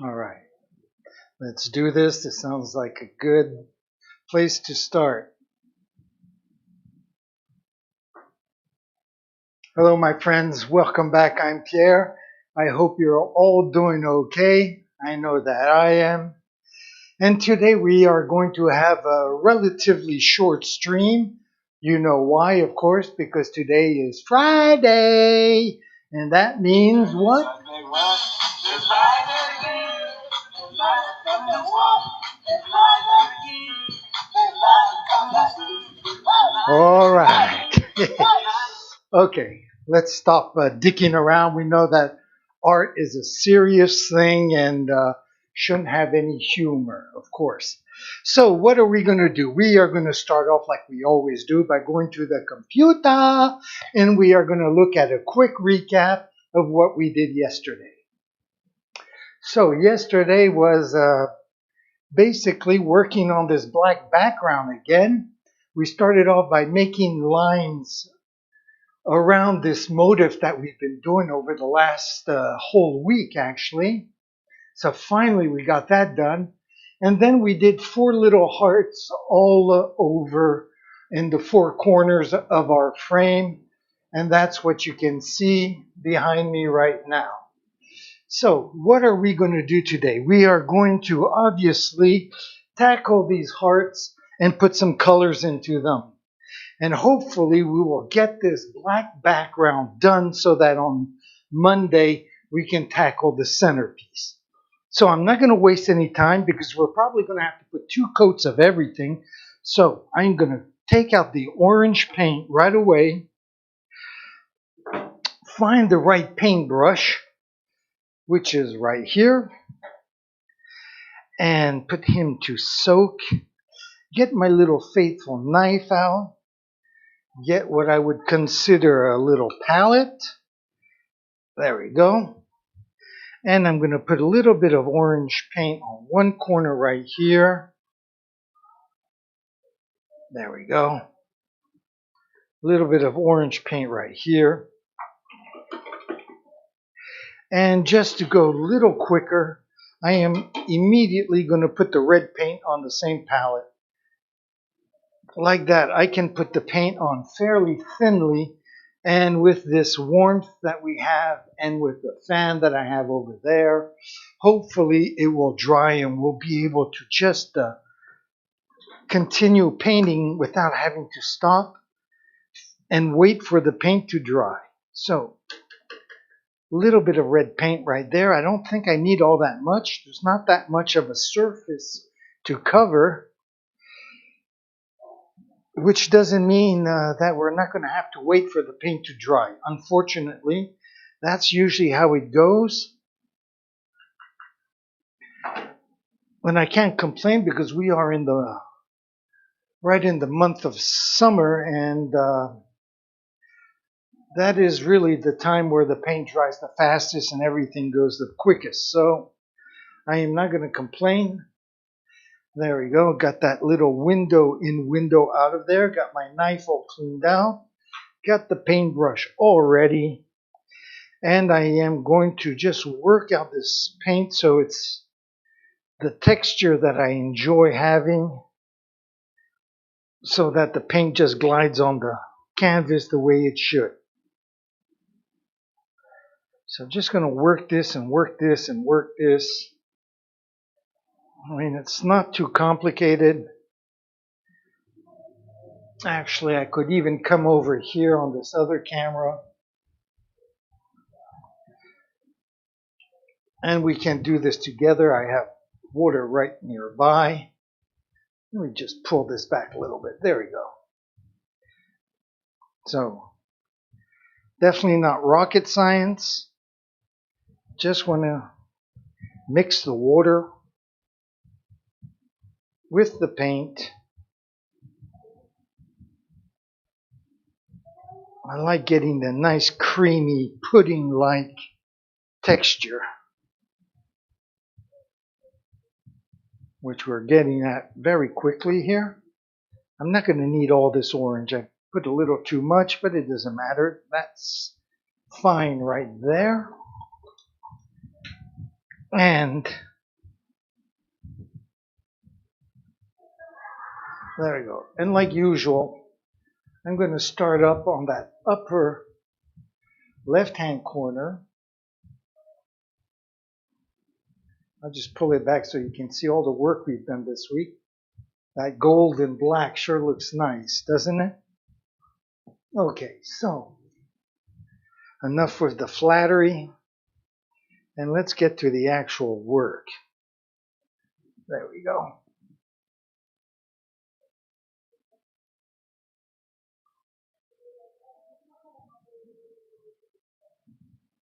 All right, let's do this. This sounds like a good place to start. Hello, my friends. Welcome back. I'm Pierre. I hope you're all doing okay. I know that I am. And today we are going to have a relatively short stream. You know why, of course, because today is Friday. And that means what? All right. Okay, let's stop dicking around. We know that art is a serious thing and shouldn't have any humor, of course. So, what are we going to do? We are going to start off like we always do by going to the computer and we are going to look at a quick recap of what we did yesterday. So, yesterday was basically working on this black background again. We started off by making lines around this motif that we've been doing over the last whole week, actually. So finally we got that done. And then we did 4 little hearts all over in the 4 corners of our frame. And that's what you can see behind me right now. So what are we going to do today? We are going to obviously tackle these hearts and put some colors into them. And hopefully we will get this black background done so that on Monday we can tackle the centerpiece. So I'm not going to waste any time because we're probably going to have to put 2 coats of everything. So I'm going to take out the orange paint right away, find the right paintbrush, which is right here, and put him to soak. Get my little faithful knife out. Get what I would consider a little palette. There we go. And I'm going to put a little bit of orange paint on one corner right here. There we go. A little bit of orange paint right here. And just to go a little quicker, I am immediately going to put the red paint on the same palette. Like that, I can put the paint on fairly thinly, and with this warmth that we have and with the fan that I have over there, hopefully it will dry and we'll be able to just continue painting without having to stop and wait for the paint to dry. So, a little bit of red paint right there. I don't think I need all that much. There's not that much of a surface to cover, which doesn't mean that we're not going to have to wait for the paint to dry. Unfortunately, that's usually how it goes. And I can't complain because we are right in the month of summer, and that is really the time where the paint dries the fastest and everything goes the quickest. So I am not going to complain. There we go. Got that little window in window out of there. Got my knife all cleaned out. Got the paintbrush all ready. And I am going to just work out this paint so it's the texture that I enjoy having, so that the paint just glides on the canvas the way it should. So I'm just going to work this and work this and work this. I mean, it's not too complicated. Actually, I could even come over here on this other camera and we can do this together. I have water right nearby. Let me just pull this back a little bit. There we go. So, definitely not rocket science. Just want to mix the water with the paint. I like getting the nice creamy pudding-like texture, which we're getting at very quickly here. I'm not going to need all this orange. I put a little too much, but it doesn't matter. That's fine right there. And there we go. And like usual, I'm going to start up on that upper left-hand corner. I'll just pull it back so you can see all the work we've done this week. That gold and black sure looks nice, doesn't it? Okay, so enough with the flattery, and let's get to the actual work. There we go.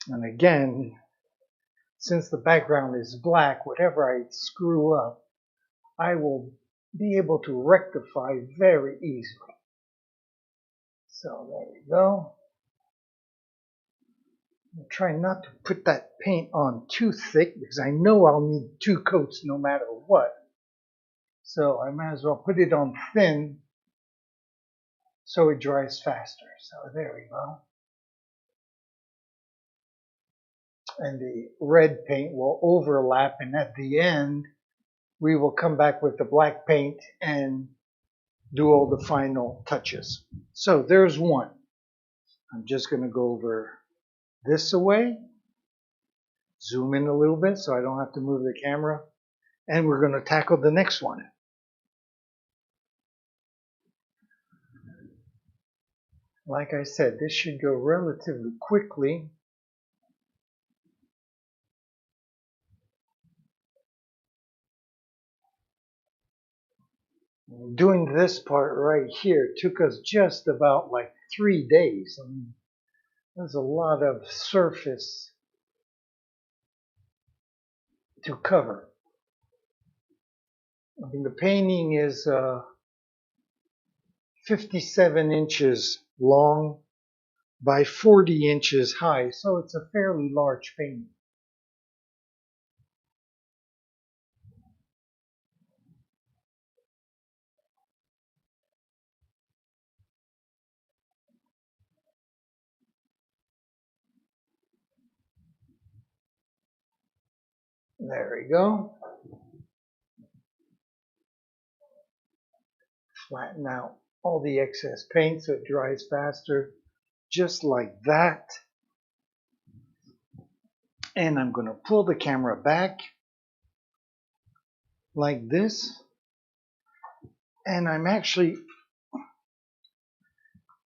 And again, since the background is black, whatever I screw up, I will be able to rectify very easily. So there we go. I'm trying not to put that paint on too thick because I know I'll need 2 coats no matter what. So I might as well put it on thin so it dries faster. So there we go. And the red paint will overlap, and at the end we will come back with the black paint and do all the final touches. So there's one. I'm just going to go over this away, zoom in a little bit so I don't have to move the camera, and we're going to tackle the next one. Like I said, this should go relatively quickly. Doing this part right here took us just about like 3 days. I mean, there's a lot of surface to cover. I mean, the painting is 57 inches long by 40 inches high, so it's a fairly large painting. There we go. Flatten out all the excess paint so it dries faster, just like that. And I'm going to pull the camera back like this. And I'm actually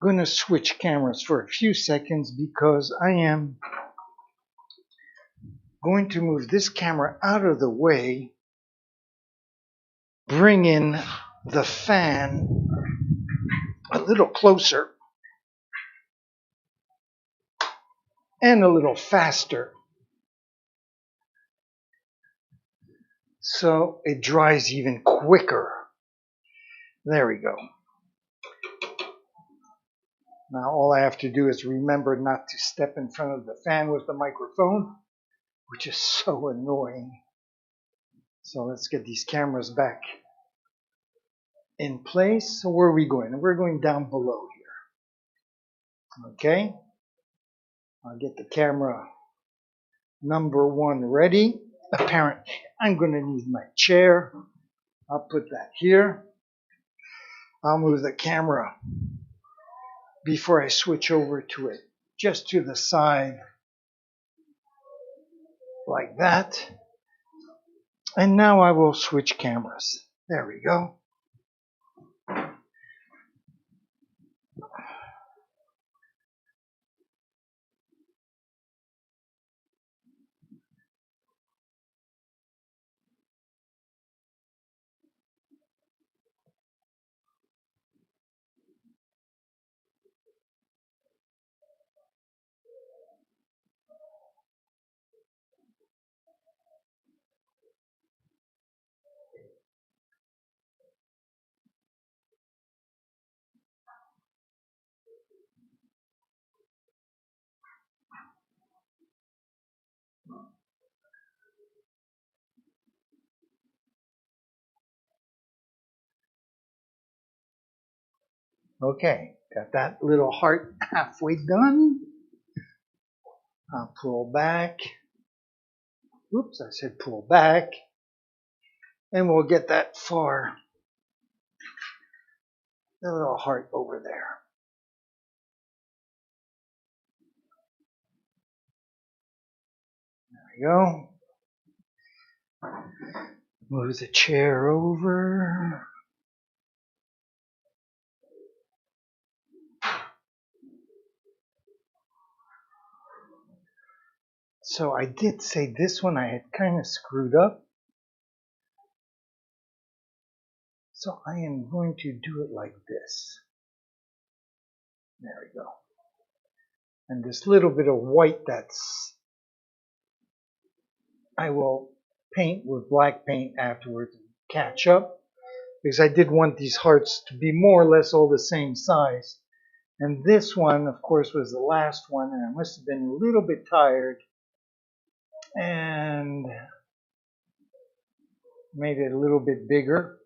going to switch cameras for a few seconds because I am going to move this camera out of the way, bring in the fan a little closer and a little faster so it dries even quicker. There we go. Now all I have to do is remember not to step in front of the fan with the microphone, which is so annoying. So let's get these cameras back in place. So where are we going? We're going down below here. Okay. I'll get the camera number 1 ready. Apparently, I'm going to need my chair. I'll put that here. I'll move the camera before I switch over to it, just to the side, like that. And now I will switch cameras. There we go. Okay, got that little heart halfway done. I'll pull back. Oops, I said pull back. And we'll get that far. The little heart over there. There we go. Move the chair over. So I did say this one I had kind of screwed up. So I am going to do it like this. There we go. And this little bit of white I will paint with black paint afterwards and catch up. Because I did want these hearts to be more or less all the same size. And this one, of course, was the last one, and I must have been a little bit tired and made it a little bit bigger.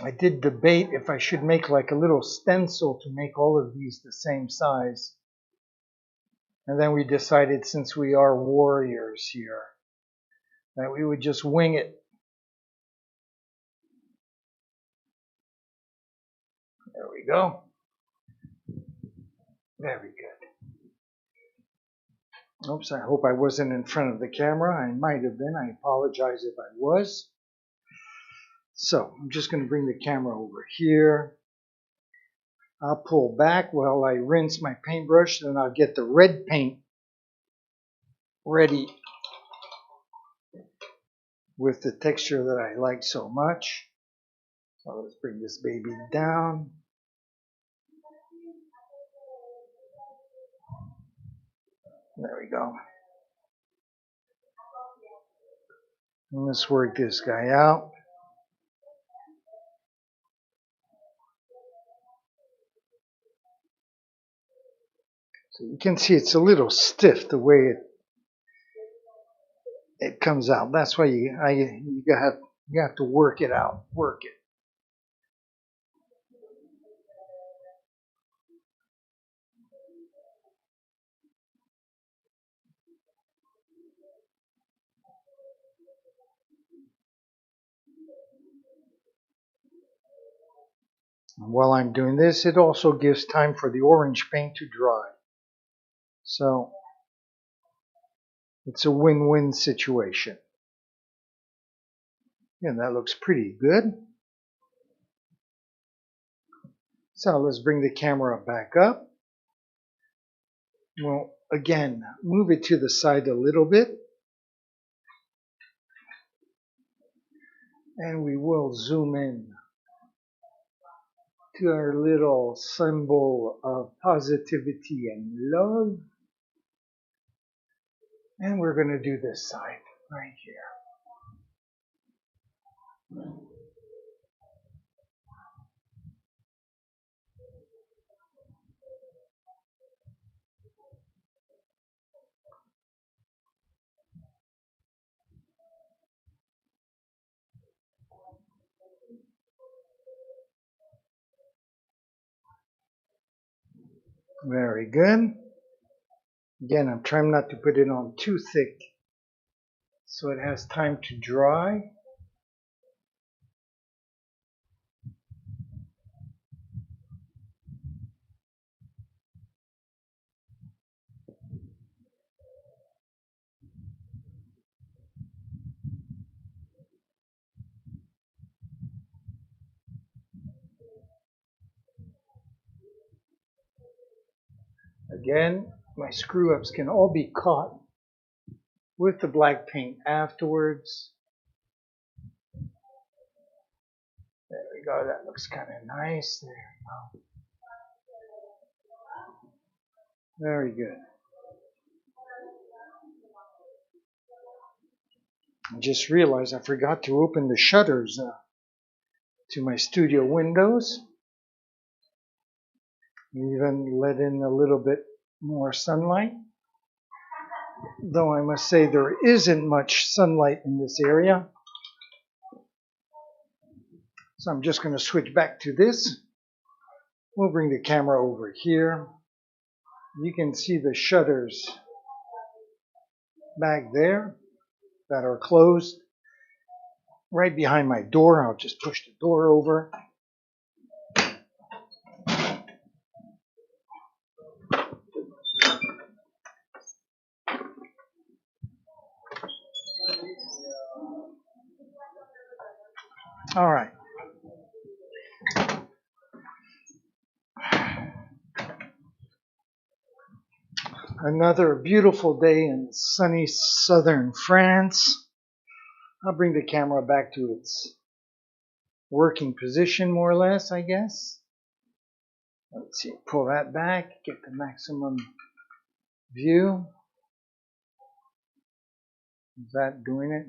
I did debate if I should make like a little stencil to make all of these the same size. And then we decided, since we are warriors here, that we would just wing it. There we go. Very good. Oops, I hope I wasn't in front of the camera. I might have been. I apologize if I was. So I'm just going to bring the camera over here. I'll pull back while I rinse my paintbrush, then I'll get the red paint ready with the texture that I like so much. So let's bring this baby down. There we go. And let's work this guy out. So you can see it's a little stiff the way it comes out. That's why you have to work it out. Work it. And while I'm doing this, it also gives time for the orange paint to dry. So it's a win-win situation. And that looks pretty good. So let's bring the camera back up. Well, again, move it to the side a little bit. And we will zoom in to our little symbol of positivity and love. And we're going to do this side right here. Very good. Again, I'm trying not to put it on too thick so it has time to dry. Again, my screw-ups can all be caught with the black paint afterwards. There we go. That looks kind of nice. There we go. Very good. I just realized I forgot to open the shutters to my studio windows. Even let in a little bit more sunlight. Though I must say there isn't much sunlight in this area. So I'm just going to switch back to this. We'll bring the camera over here. You can see the shutters back there that are closed right behind my door. I'll just push the door over. All right. Another beautiful day in sunny southern France. I'll bring the camera back to its working position, more or less, I guess. Let's see, pull that back, get the maximum view. Is that doing it?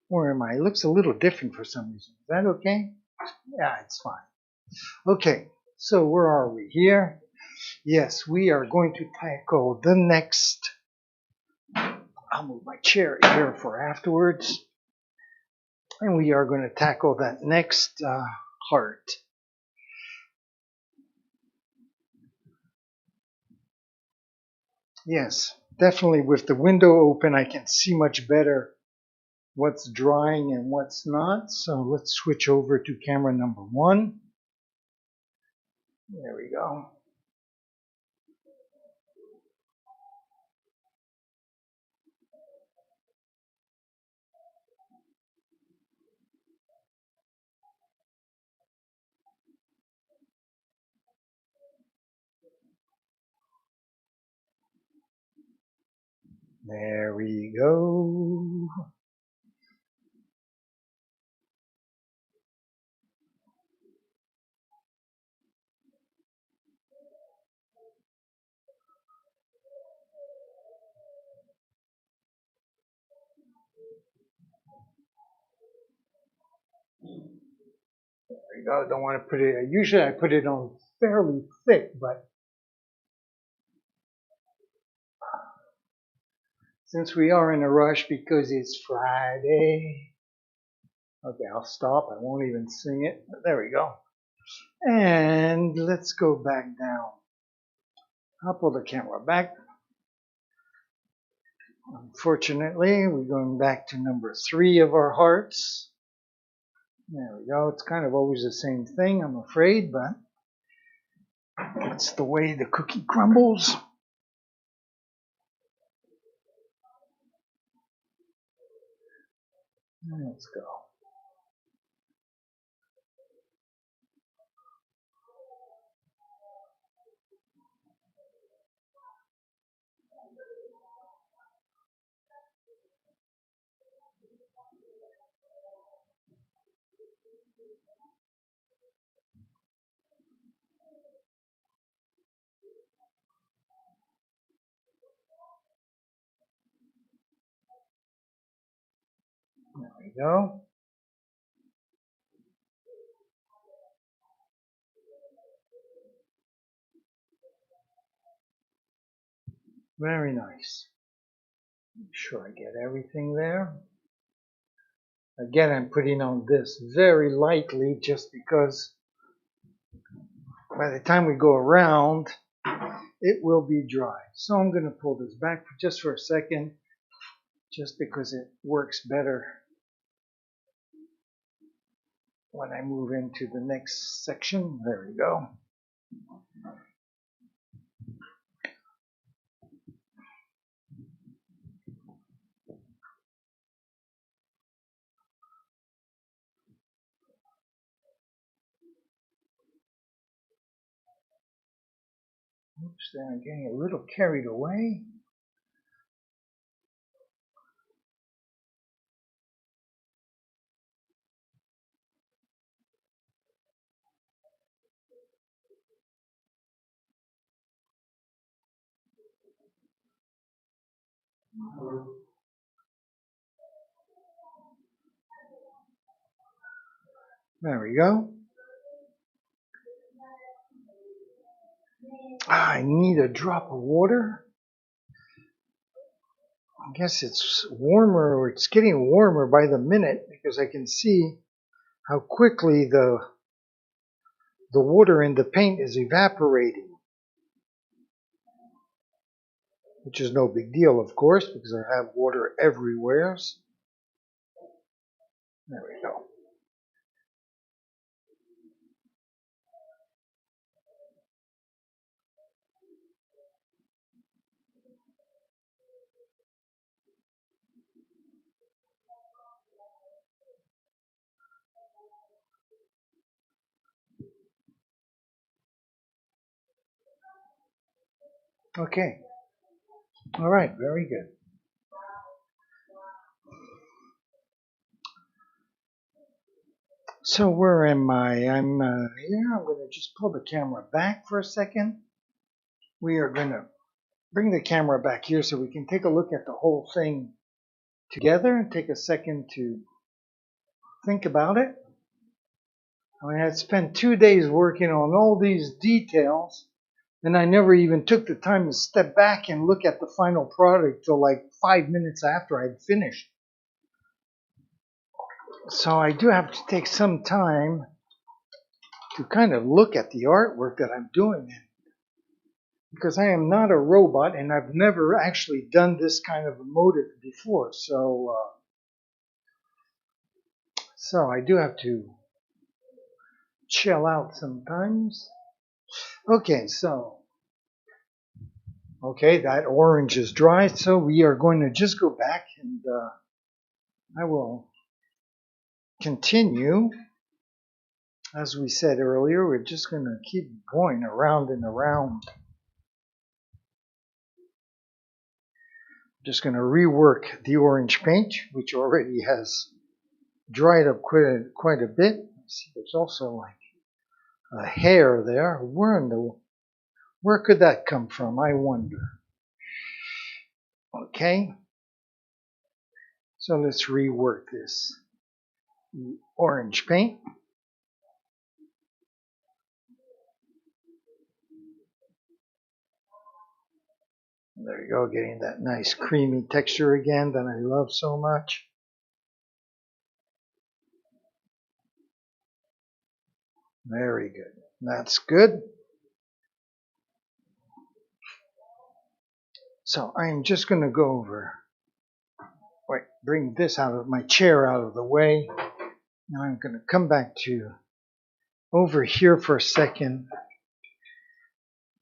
Where am I? It looks a little different for some reason. Is that okay? Yeah, it's fine. Okay, so where are we here? Yes, we are going to tackle the next. I'll move my chair here for afterwards. And we are going to tackle that next heart. Yes, definitely with the window open, I can see much better what's drying and what's not. So let's switch over to camera number 1. There we go. There we go. There we go. Don't want to put it, usually I put it on fairly thick, but since we are in a rush because it's Friday, okay, I'll stop. I won't even sing it. But there we go. And let's go back down. I'll pull the camera back. Unfortunately, we're going back to number 3 of our hearts. There we go. It's kind of always the same thing, I'm afraid, but it's the way the cookie crumbles. Let's go. There we go. Very nice. Make sure I get everything there. Again, I'm putting on this very lightly just because by the time we go around, it will be dry. So I'm going to pull this back just for a second, just because it works better when I move into the next section. There we go. Oops, there I'm getting a little carried away. There we go. I need a drop of water. I guess it's warmer, or it's getting warmer by the minute, because I can see how quickly the water in the paint is evaporating. which is no big deal, of course, because I have water everywhere. There we go. Okay. All right. Very good. So where am I? I'm here. I'm going to just pull the camera back for a second. We are going to bring the camera back here so we can take a look at the whole thing together and take a second to think about it. I mean, I spent 2 days working on all these details, and I never even took the time to step back and look at the final product till like 5 minutes after I'd finished. So I do have to take some time to kind of look at the artwork that I'm doing, because I am not a robot and I've never actually done this kind of a motive before. So I do have to chill out sometimes. Okay, that orange is dry, so we are going to just go back and I will continue. As we said earlier, we're just going to keep going around and around. Just going to rework the orange paint, which already has dried up quite a bit. See, there's also like a hair there. Where could that come from? I wonder. Okay, so let's rework this orange paint. There you go, getting that nice creamy texture again that I love so much. Very good. That's good. So I'm just going to go over, bring this out of my chair out of the way. Now I'm going to come back to over here for a second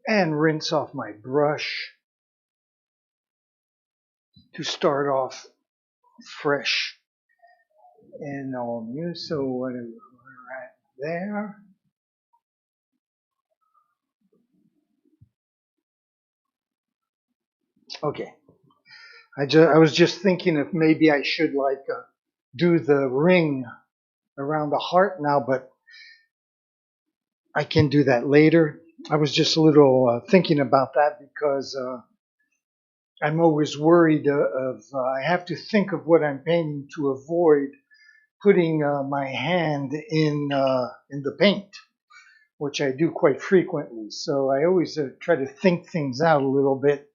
and rinse off my brush to start off fresh and all new. So what we're at there. Okay. I was just thinking if maybe I should do the ring around the heart now, but I can do that later. I was just a little thinking about that because I'm always worried I have to think of what I'm painting to avoid putting my hand in the paint, which I do quite frequently. So I always try to think things out a little bit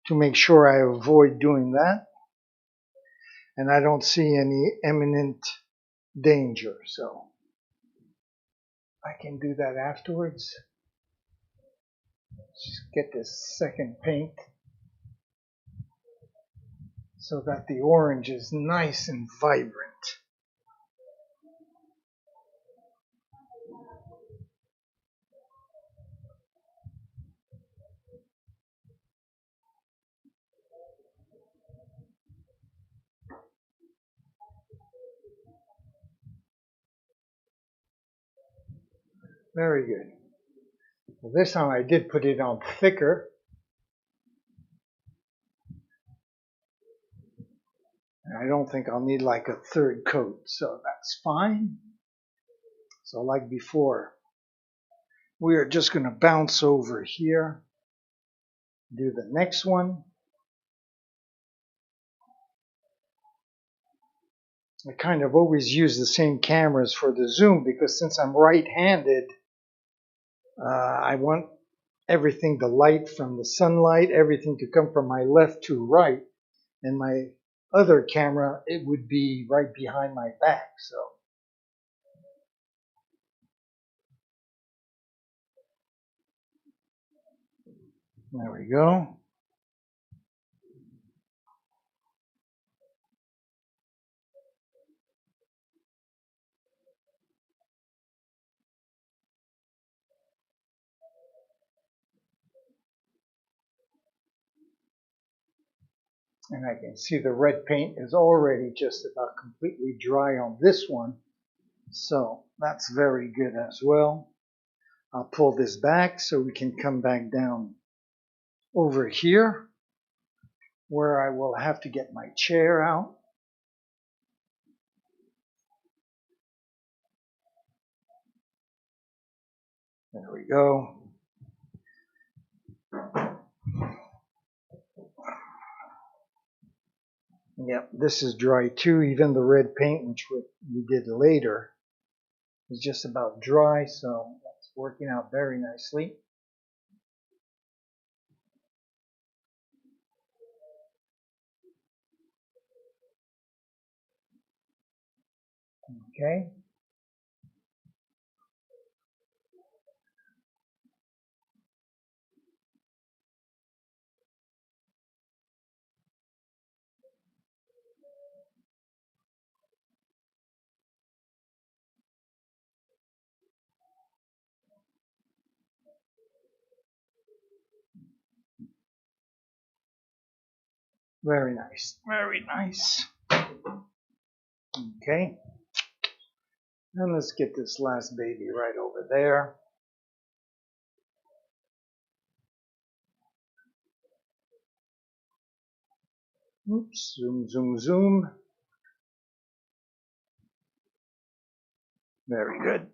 to make sure I avoid doing that. And I don't see any imminent danger, so I can do that afterwards. Just get this second paint so that the orange is nice and vibrant. Very good. Well, this time I did put it on thicker. I don't think I'll need like a third coat, so that's fine. So like before, we are just going to bounce over here, do the next one. I kind of always use the same cameras for the zoom because since I'm right-handed, I want everything, the light from the sunlight, everything to come from my left to right. And my other camera, it would be right behind my back. So there we go. And I can see the red paint is already just about completely dry on this one. So that's very good as well. I'll pull this back so we can come back down over here where I will have to get my chair out. There we go. Yep, this is dry too. Even the red paint, which we did later, is just about dry, so that's working out very nicely. Okay. Very nice. Very nice. Okay. And let's get this last baby right over there. Oops. Zoom, zoom, zoom. Very good.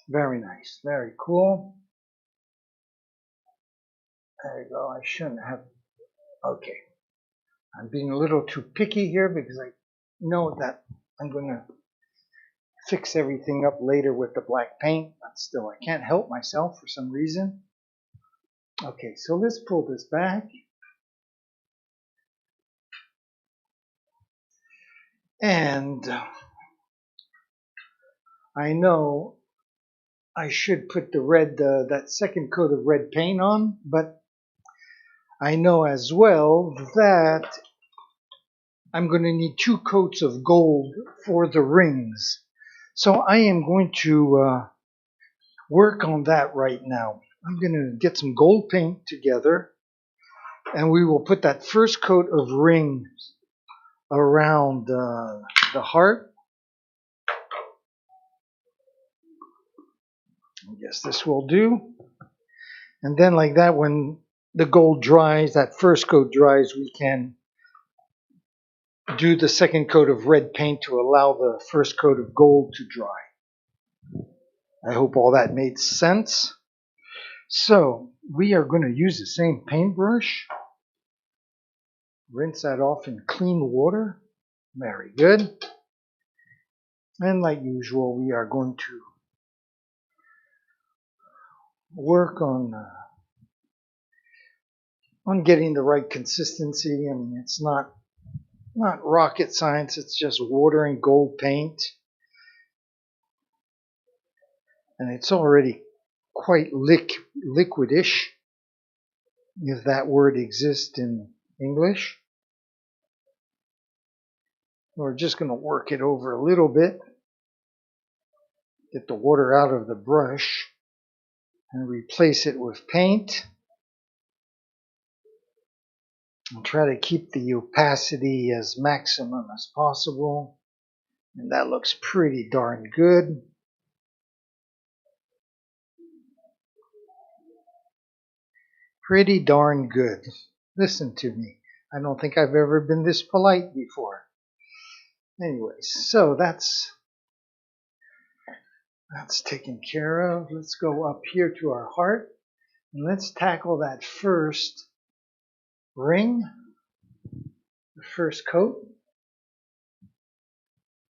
Very nice. Very cool. There you go. I shouldn't have. Okay. I'm being a little too picky here because I know that I'm going to fix everything up later with the black paint, but still I can't help myself for some reason. Okay, so let's pull this back. And I know I should put the red, that second coat of red paint on, but I know as well that I'm going to need 2 coats of gold for the rings. So I am going to work on that right now. I'm going to get some gold paint together, and we will put that first coat of rings around the heart. I guess this will do. And then like that, when the gold dries, that first coat dries, we can do the second coat of red paint to allow the first coat of gold to dry. I hope all that made sense. So we are going to use the same paintbrush. Rinse that off in clean water. Very good. And like usual, we are going to work on getting the right consistency. I mean, it's not rocket science. It's just water and gold paint, and it's already quite liquidish, if that word exists in English. We're just going to work it over a little bit, get the water out of the brush, and replace it with paint. And try to keep the opacity as maximum as possible. And that looks pretty darn good. Pretty darn good. Listen to me. I don't think I've ever been this polite before. Anyways, so that's taken care of. Let's go up here to our heart. And let's tackle that first ring, the first coat.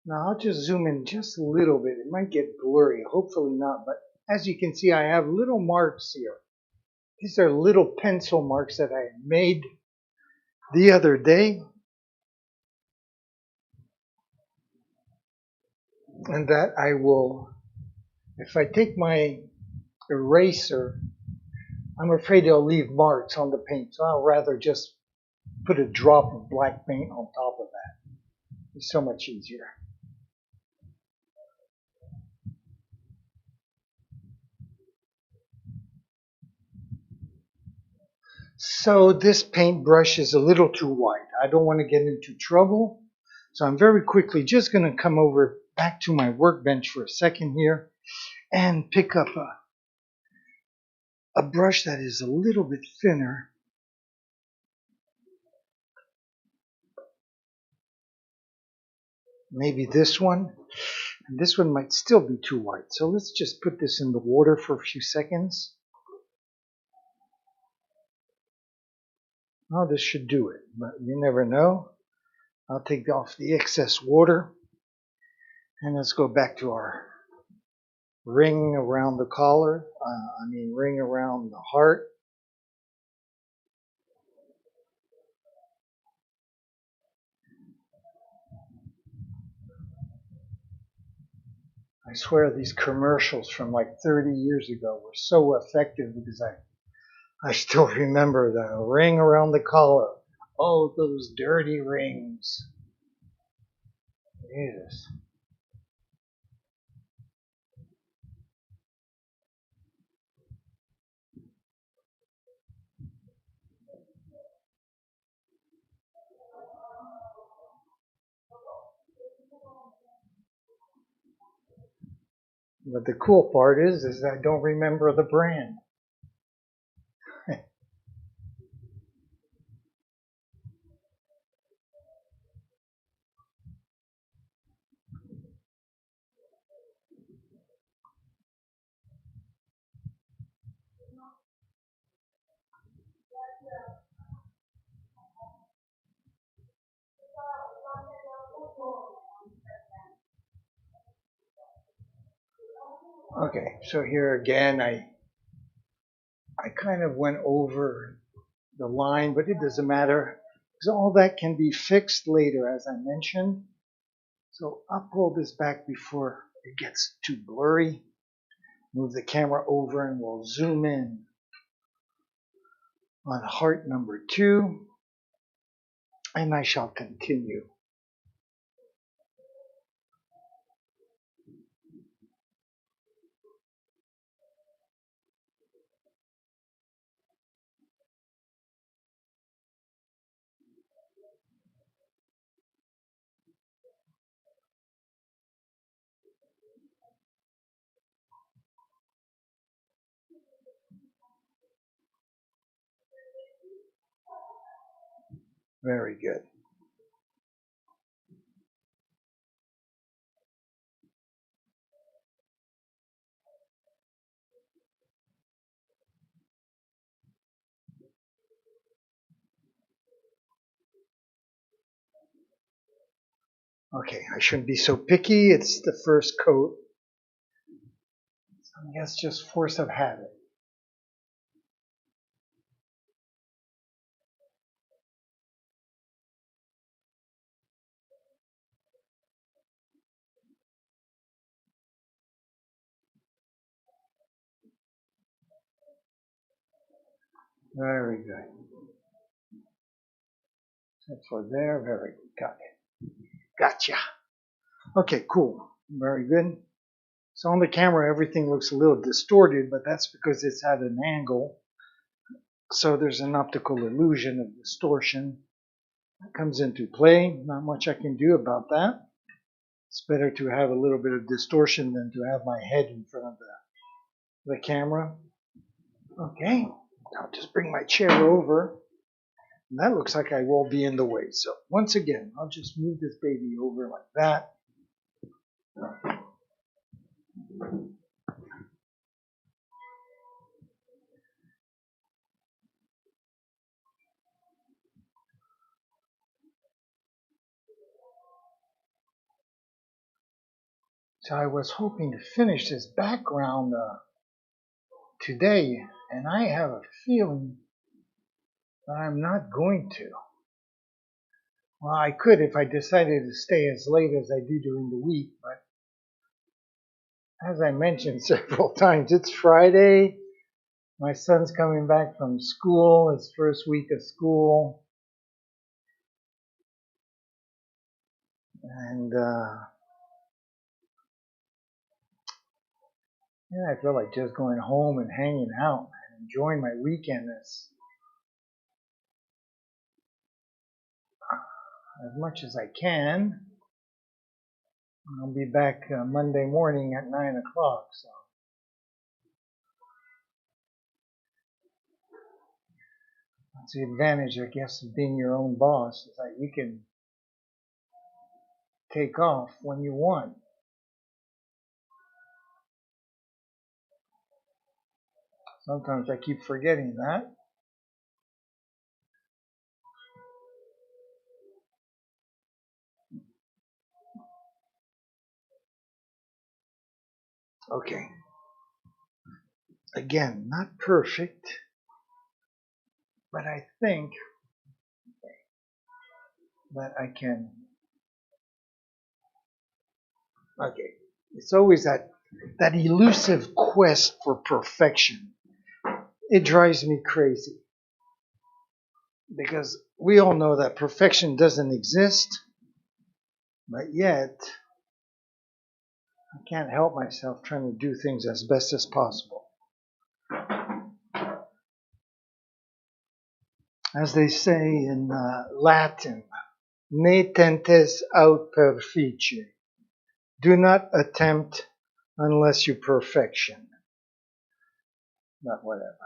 Now I'll just zoom in just a little bit. It might get blurry, hopefully not, but as you can see I have little marks here. These are little pencil marks that I made the other day, and that I will, if I take my eraser, I'm afraid it'll leave marks on the paint, so I'll rather just put a drop of black paint on top of that. It's so much easier. So this paintbrush is a little too wide. I don't want to get into trouble. So I'm very quickly just going to come over back to my workbench for a second here and pick up a brush that is a little bit thinner. Maybe this one. And this one might still be too wide. So let's just put this in the water for a few seconds. Oh, this should do it, but you never know. I'll take off the excess water. And let's go back to our ring around the collar. Ring around the heart. I swear these commercials from like 30 years ago were so effective because I still remember the ring around the collar. Oh, those dirty rings. Jesus. But the cool part is I don't remember the brand. Okay, so here again, I kind of went over the line, but it doesn't matter because all that can be fixed later, as I mentioned. So I'll pull this back before it gets too blurry. Move the camera over and we'll zoom in on heart number 2, and I shall continue. Very good. Okay, I shouldn't be so picky. It's the first coat. I guess just force of habit. Very good. That's for there. Very good. Got it. Gotcha. Okay, cool. Very good. So on the camera, everything looks a little distorted, but that's because it's at an angle. So there's an optical illusion of distortion that comes into play. Not much I can do about that. It's better to have a little bit of distortion than to have my head in front of the camera. Okay, I'll just bring my chair over. And that looks like I won't be in the way. So once again, I'll just move this baby over like that. So I was hoping to finish this background today, and I have a feeling that I'm not going to. Well, I could if I decided to stay as late as I do during the week, but as I mentioned several times, it's Friday. My son's coming back from school, his first week of school, and yeah, I feel like just going home and hanging out and enjoying my weekend as much as I can. I'll be back Monday morning at 9 o'clock, so that's the advantage, I guess, of being your own boss, is that you can take off when you want. Sometimes I keep forgetting that. Okay. Again, not perfect, but I think that I can. Okay. It's always that elusive quest for perfection. It drives me crazy because we all know that perfection doesn't exist, but yet I can't help myself trying to do things as best as possible. As they say in Latin, ne tentes aut perficie. Do not attempt unless you perfection. But whatever.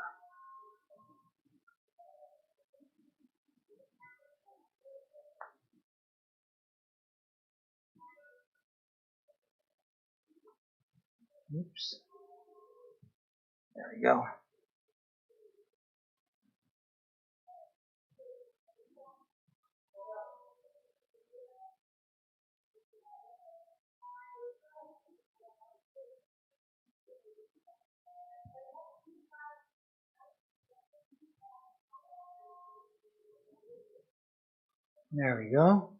Oops. There we go. There we go.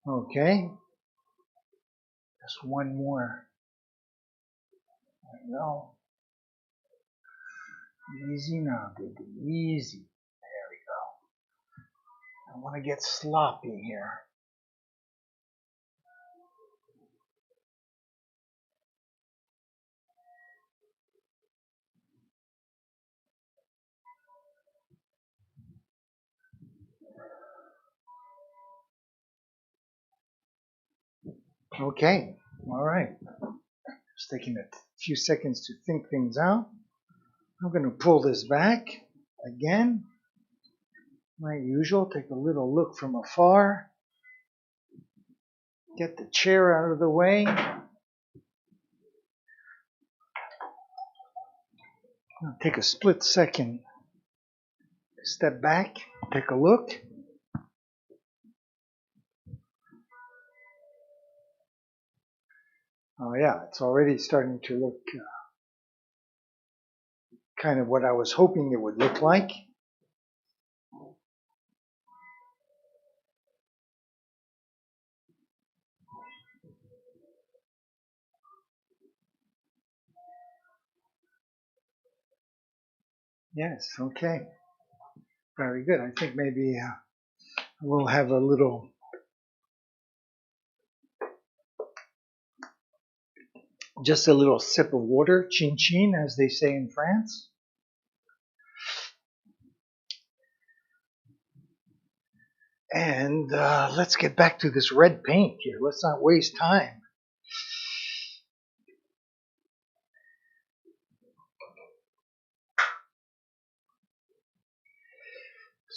Okay. Just one more. There we go. Easy now, baby. Easy. There we go. I want to get sloppy here. Okay. All right. Just taking a few seconds to think things out. I'm going to pull this back again. Like usual, take a little look from afar. Get the chair out of the way. I'll take a split second. Step back. Take a look. Oh yeah, it's already starting to look kind of what I was hoping it would look like. Yes, okay. Very good. I think maybe we'll have just a little sip of water, chin chin, as they say in France. And let's get back to this red paint here. Let's not waste time.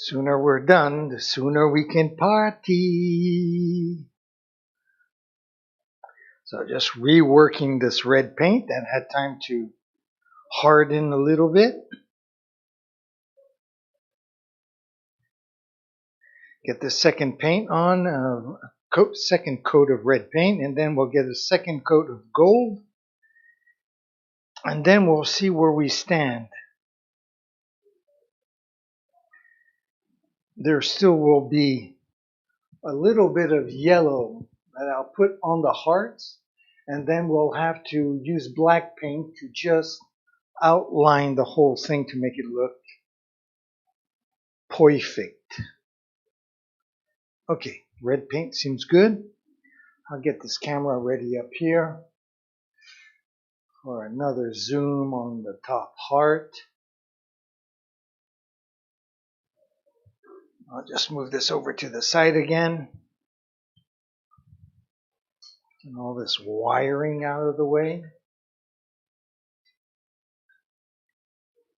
Sooner we're done, the sooner we can party. So just reworking this red paint that had time to harden a little bit. Get the second paint on, second coat of red paint, and then we'll get a second coat of gold, and then we'll see where we stand. There still will be a little bit of yellow that I'll put on the hearts, and then we'll have to use black paint to just outline the whole thing to make it look perfect. Okay, red paint seems good. I'll get this camera ready up here for another zoom on the top heart. I'll just move this over to the side again. And all this wiring out of the way.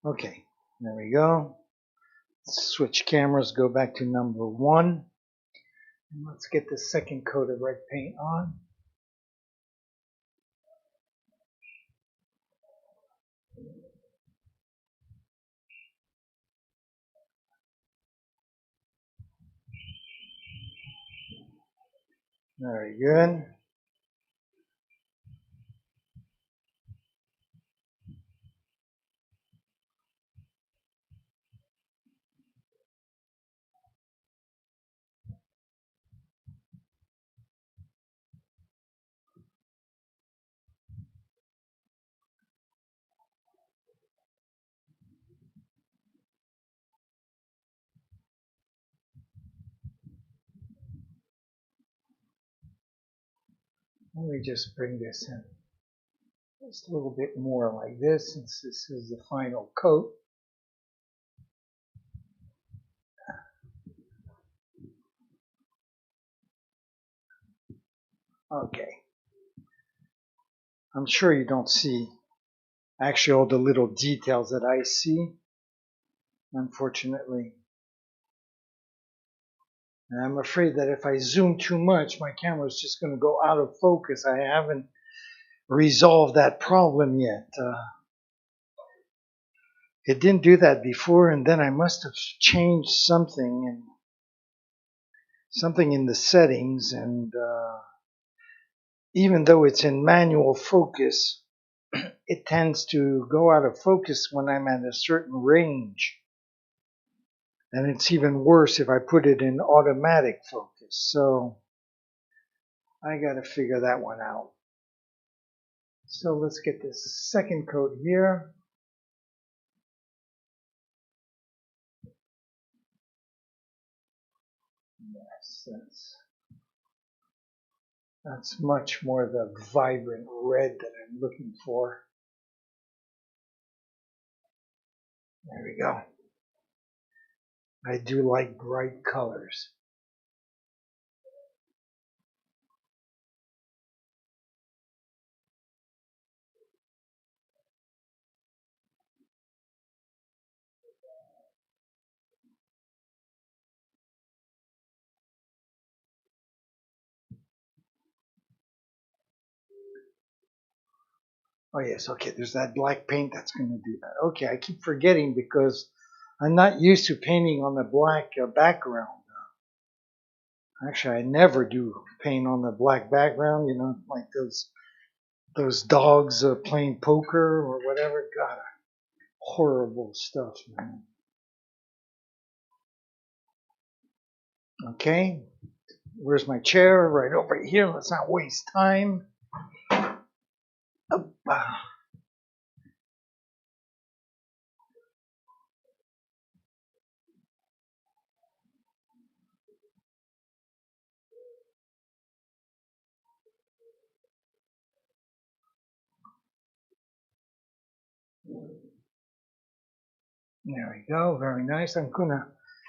Okay, there we go. Switch cameras, go back to number 1. And let's get the second coat of red paint on. Very good. Let me just bring this in just a little bit more like this, since this is the final coat. Okay. I'm sure you don't see actually all the little details that I see, unfortunately. And I'm afraid that if I zoom too much, my camera is just going to go out of focus. I haven't resolved that problem yet. It didn't do that before, and then I must have changed something in the settings, and even though it's in manual focus, it tends to go out of focus when I'm at a certain range. And it's even worse if I put it in automatic focus. So I got to figure that one out. So let's get this second coat here. Yes, that's much more the vibrant red that I'm looking for. There we go. I do like bright colors. Oh yes, okay, there's that black paint that's going to do that. Okay, I keep forgetting because I'm not used to painting on the black background. Actually, I never do paint on the black background, you know, like those dogs playing poker or whatever. God, horrible stuff, man. Okay, where's my chair? Right over here. Let's not waste time. There we go. Very nice. I'm going to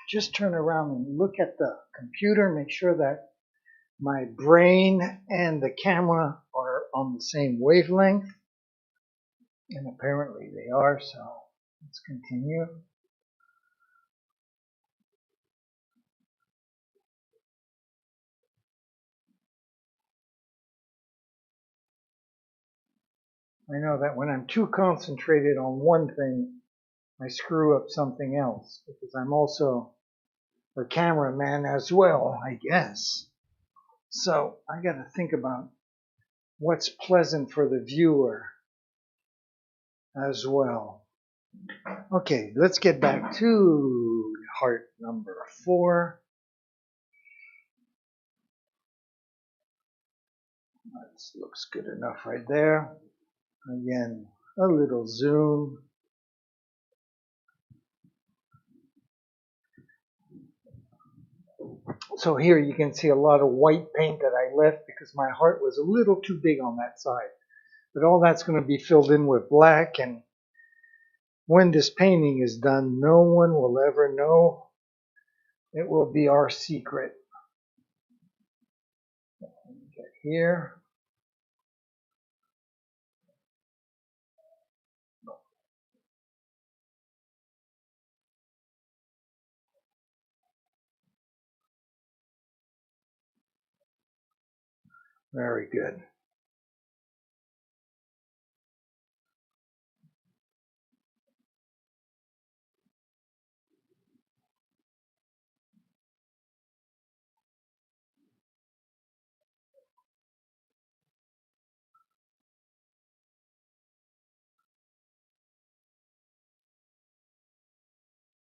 just turn around and look at the computer, make sure that my brain and the camera are on the same wavelength. And apparently they are, so let's continue. I know that when I'm too concentrated on one thing, I screw up something else because I'm also a cameraman as well, I guess. So I got to think about what's pleasant for the viewer as well. Okay, let's get back to heart number 4. That looks good enough right there. Again, a little zoom. So here you can see a lot of white paint that I left because my heart was a little too big on that side. But all that's going to be filled in with black, and when this painting is done, no one will ever know. It will be our secret. Get here. Very good.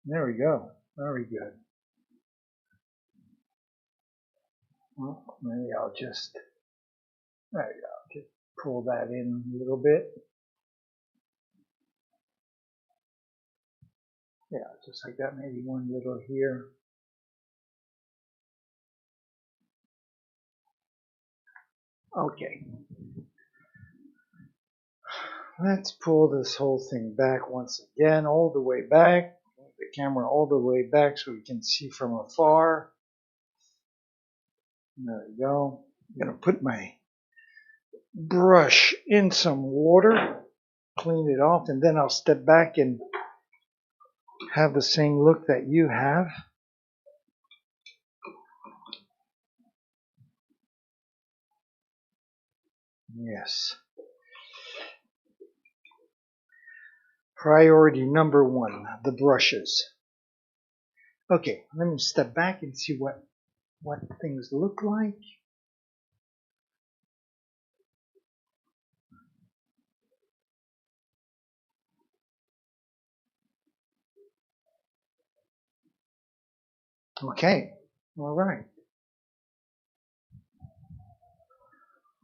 There we go. Very good. Well, maybe I'll just, there we go. Just pull that in a little bit. Yeah, just like that. Maybe one little here. Okay. Let's pull this whole thing back once again, all the way back. The camera all the way back so we can see from afar. There we go. I'm going to put my brush in some water, clean it off, and then I'll step back and have the same look that you have. Yes. Priority number 1, the brushes. Okay, let me step back and see what things look like. Okay, all right.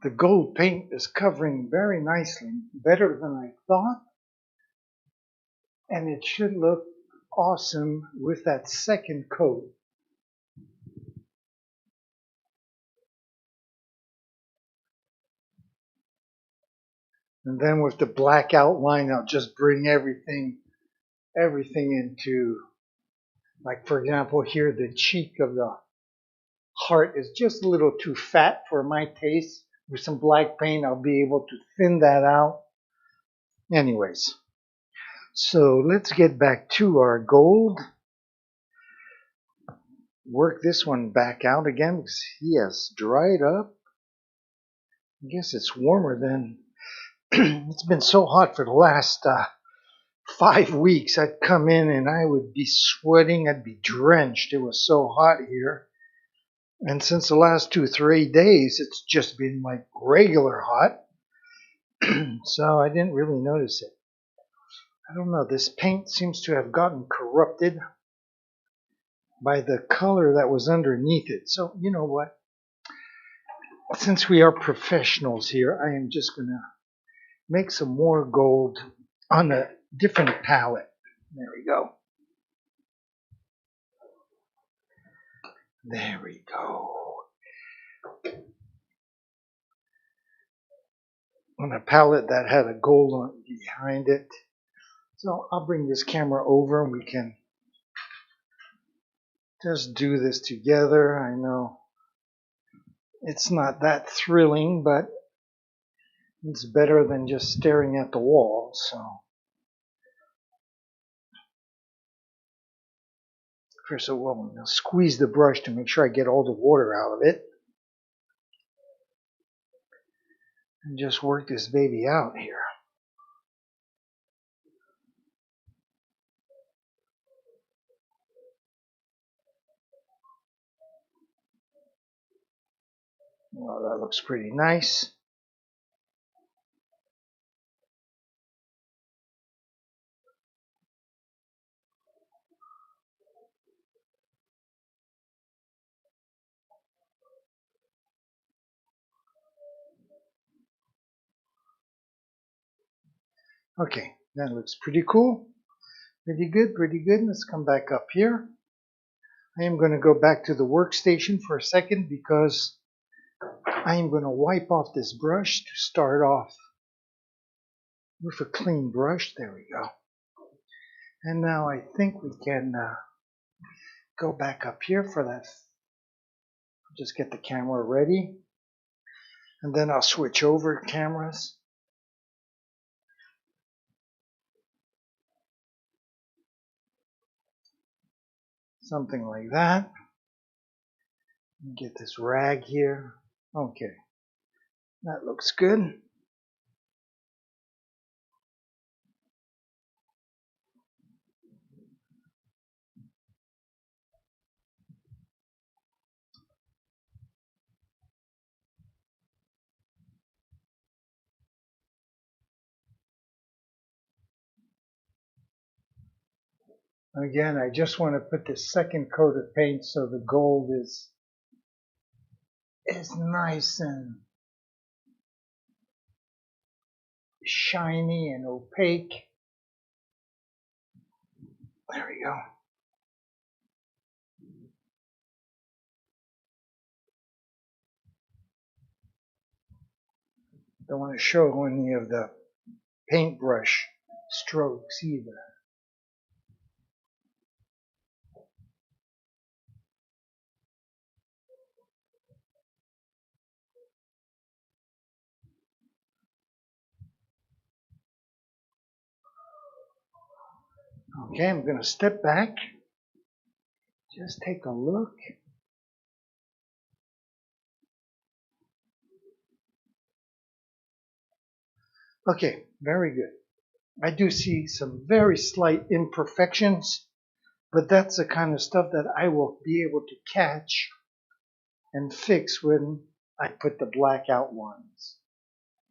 The gold paint is covering very nicely, better than I thought. And it should look awesome with that second coat. And then with the black outline, I'll just bring everything into, like for example here, the cheek of the heart is just a little too fat for my taste. With some black paint, I'll be able to thin that out. Anyways, so let's get back to our gold. Work this one back out again because he has dried up. I guess it's warmer than, it's been so hot for the last 5 weeks. I'd come in and I would be sweating. I'd be drenched. It was so hot here. And since the last 2-3 days, it's just been like regular hot. So I didn't really notice it. I don't know. This paint seems to have gotten corrupted by the color that was underneath it. So you know what? Since we are professionals here, I am just going to make some more gold on a different palette. There we go. There we go. On a palette that had a gold on behind it. So I'll bring this camera over and we can just do this together. I know it's not that thrilling, but it's better than just staring at the wall. So first of all, I'll squeeze the brush to make sure I get all the water out of it. And just work this baby out here. Well, that looks pretty nice. Okay, that looks pretty cool. Pretty good, pretty good. Let's come back up here. I am going to go back to the workstation for a second because I am going to wipe off this brush to start off with a clean brush. There we go. And now I think we can go back up here for that. Just get the camera ready. And then I'll switch over cameras. Something like that. Get this rag here. Okay, that looks good. Again, I just want to put this second coat of paint so the gold is nice and shiny and opaque. There we go. Don't want to show any of the paintbrush strokes either. Okay, I'm going to step back. Just take a look. Okay, very good. I do see some very slight imperfections, but that's the kind of stuff that I will be able to catch and fix when I put the black outlines.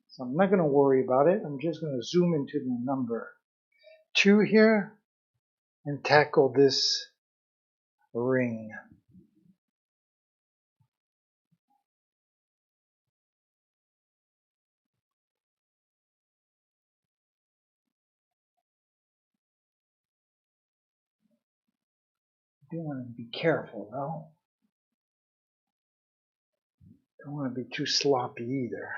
So I'm not going to worry about it. I'm just going to zoom into the number 2 here and tackle this ring. I do want to be careful though. Don't want to be too sloppy either.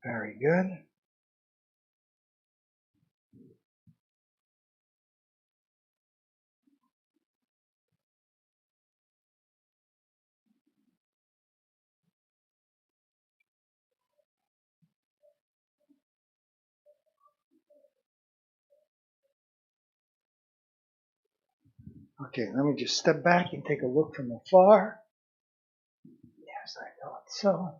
Very good. Okay, let me just step back and take a look from afar. Yes, I thought so.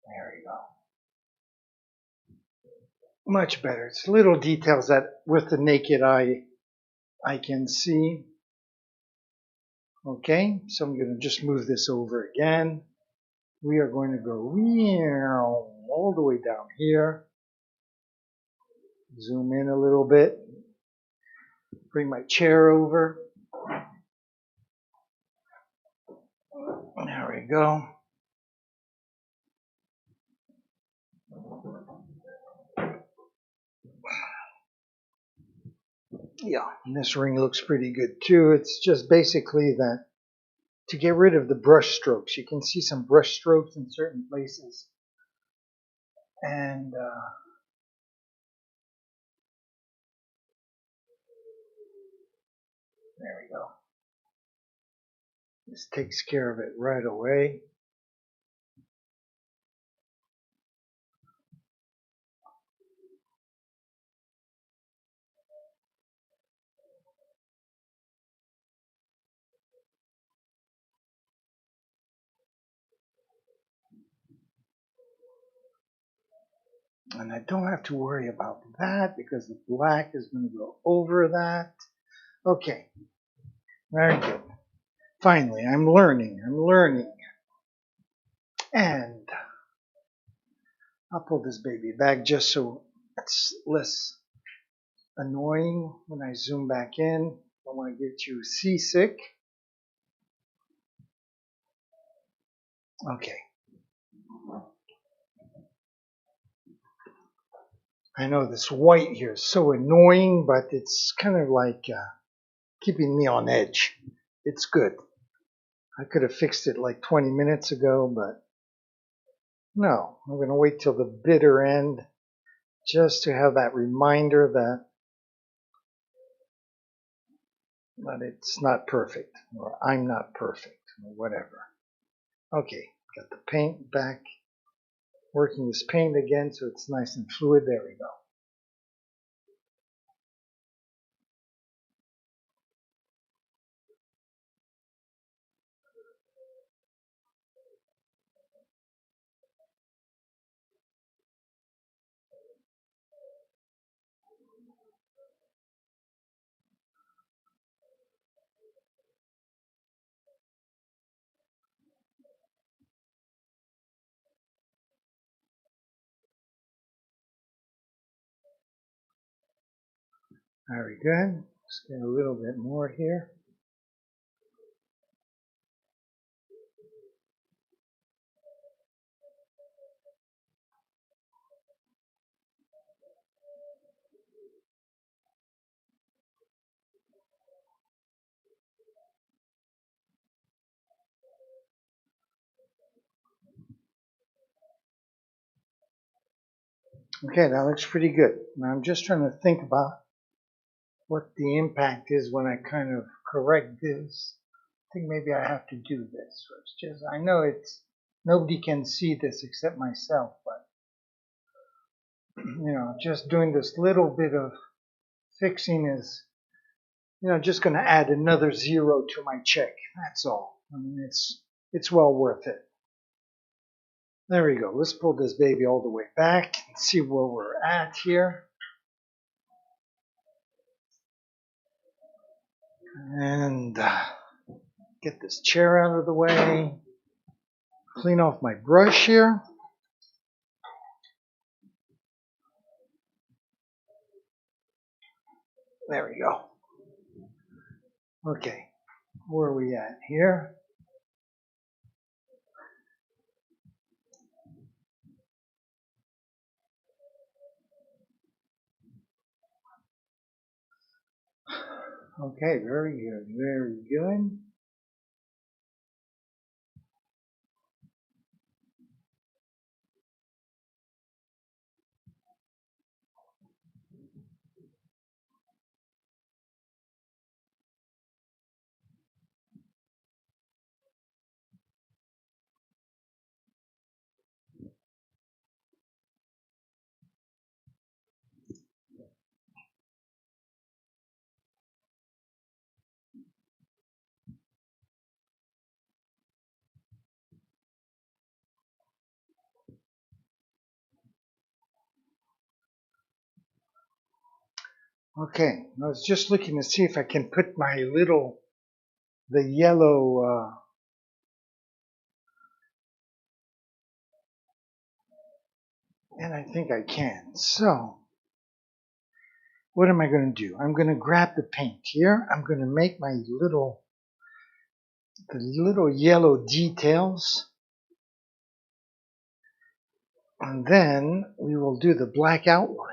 There we go. Much better. It's little details that with the naked eye I can see. Okay, so I'm going to just move this over again. We are going to go all the way down here. Zoom in a little bit. Bring my chair over. There we go. Yeah, and this ring looks pretty good too. It's just basically that to get rid of the brush strokes. You can see some brush strokes in certain places. And there we go. This takes care of it right away. And I don't have to worry about that because the black is going to go over that. Okay, very good. Finally, I'm learning. And I'll pull this baby back just so it's less annoying when I zoom back in. I don't want to get you seasick. Okay. I know this white here is so annoying, but it's kind of like keeping me on edge. It's good. I could have fixed it like 20 minutes ago, but no. I'm going to wait till the bitter end just to have that reminder that it's not perfect, or I'm not perfect, or whatever. Okay, got the paint back. Working this paint again so it's nice and fluid. There we go. Very good. Just get a little bit more here. Okay, that looks pretty good. Now I'm just trying to think about what the impact is when I kind of correct this. I think maybe I have to do this first. Just I know it's nobody can see this except myself, but just doing this little bit of fixing is just going to add another zero to my check. That's all. I mean, it's well worth it. There we go. Let's pull this baby all the way back and see where we're at here. And get this chair out of the way. Clean off my brush here. There we go. Okay, where are we at here? Okay, very good, very good. Okay, I was just looking to see if I can put the yellow, and I think I can. So, what am I going to do? I'm going to grab the paint here. I'm going to make my the little yellow details. And then we will do the black outline.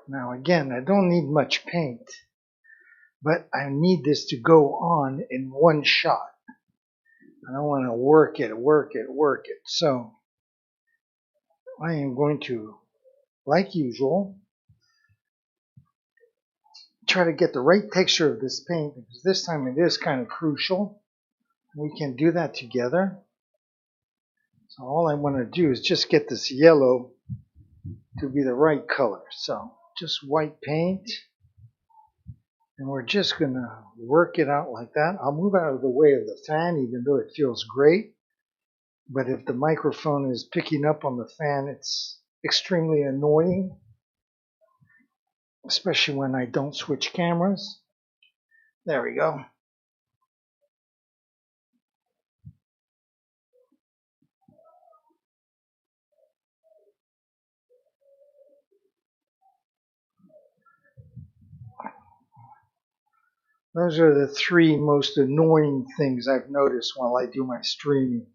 Now again, I don't need much paint, but I need this to go on in one shot. I don't want to work it. So I am going to, like usual, try to get the right texture of this paint because this time it is kind of crucial. We can do that together. So all I want to do is just get this yellow to be the right color. So just white paint. And we're just going to work it out like that. I'll move out of the way of the fan, even though it feels great. But if the microphone is picking up on the fan, it's extremely annoying, especially when I don't switch cameras. There we go. Those are the three most annoying things I've noticed while I do my streaming.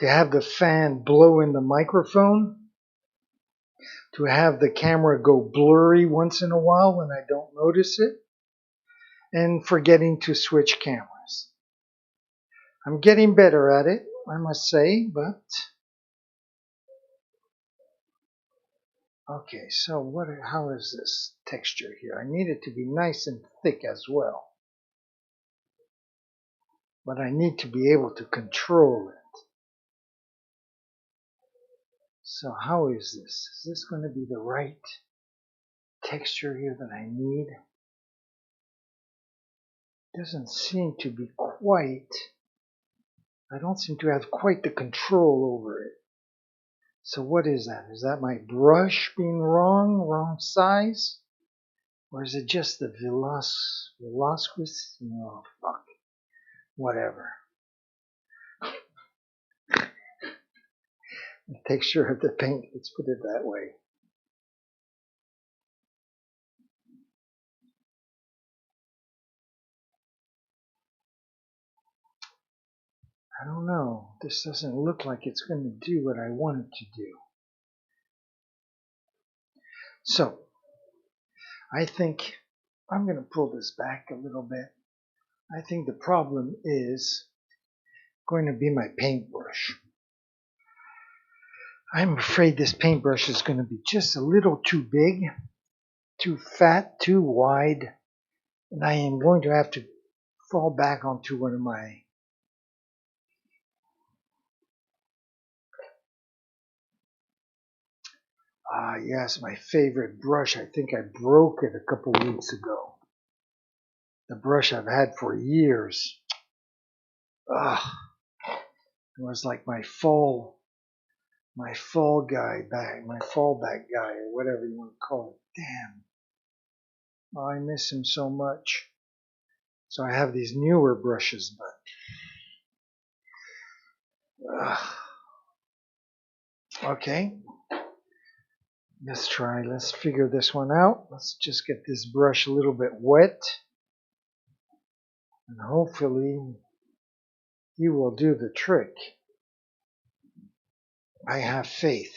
To have the fan blow in the microphone, to have the camera go blurry once in a while when I don't notice it, and forgetting to switch cameras. I'm getting better at it, I must say, but okay, so how is this texture here? I need it to be nice and thick as well. But I need to be able to control it. So how is this? Is this going to be the right texture here that I need? Doesn't seem to be quite. I don't seem to have quite the control over it. So what is that? Is that my brush being wrong size? Or is it just the velocity? No, fuck. Whatever. The texture of the paint, let's put it that way. I don't know. This doesn't look like it's going to do what I want it to do. So, I think I'm going to pull this back a little bit. I think the problem is going to be my paintbrush. I'm afraid this paintbrush is going to be just a little too big, too fat, too wide, and I am going to have to fall back onto one of my yes, my favorite brush. I think I broke it a couple weeks ago. The brush I've had for years. It was like my fallback guy, or whatever you want to call it. Damn. Oh, I miss him so much. So I have these newer brushes, but okay. Let's figure this one out. Let's just get this brush a little bit wet. And hopefully he will do the trick. I have faith.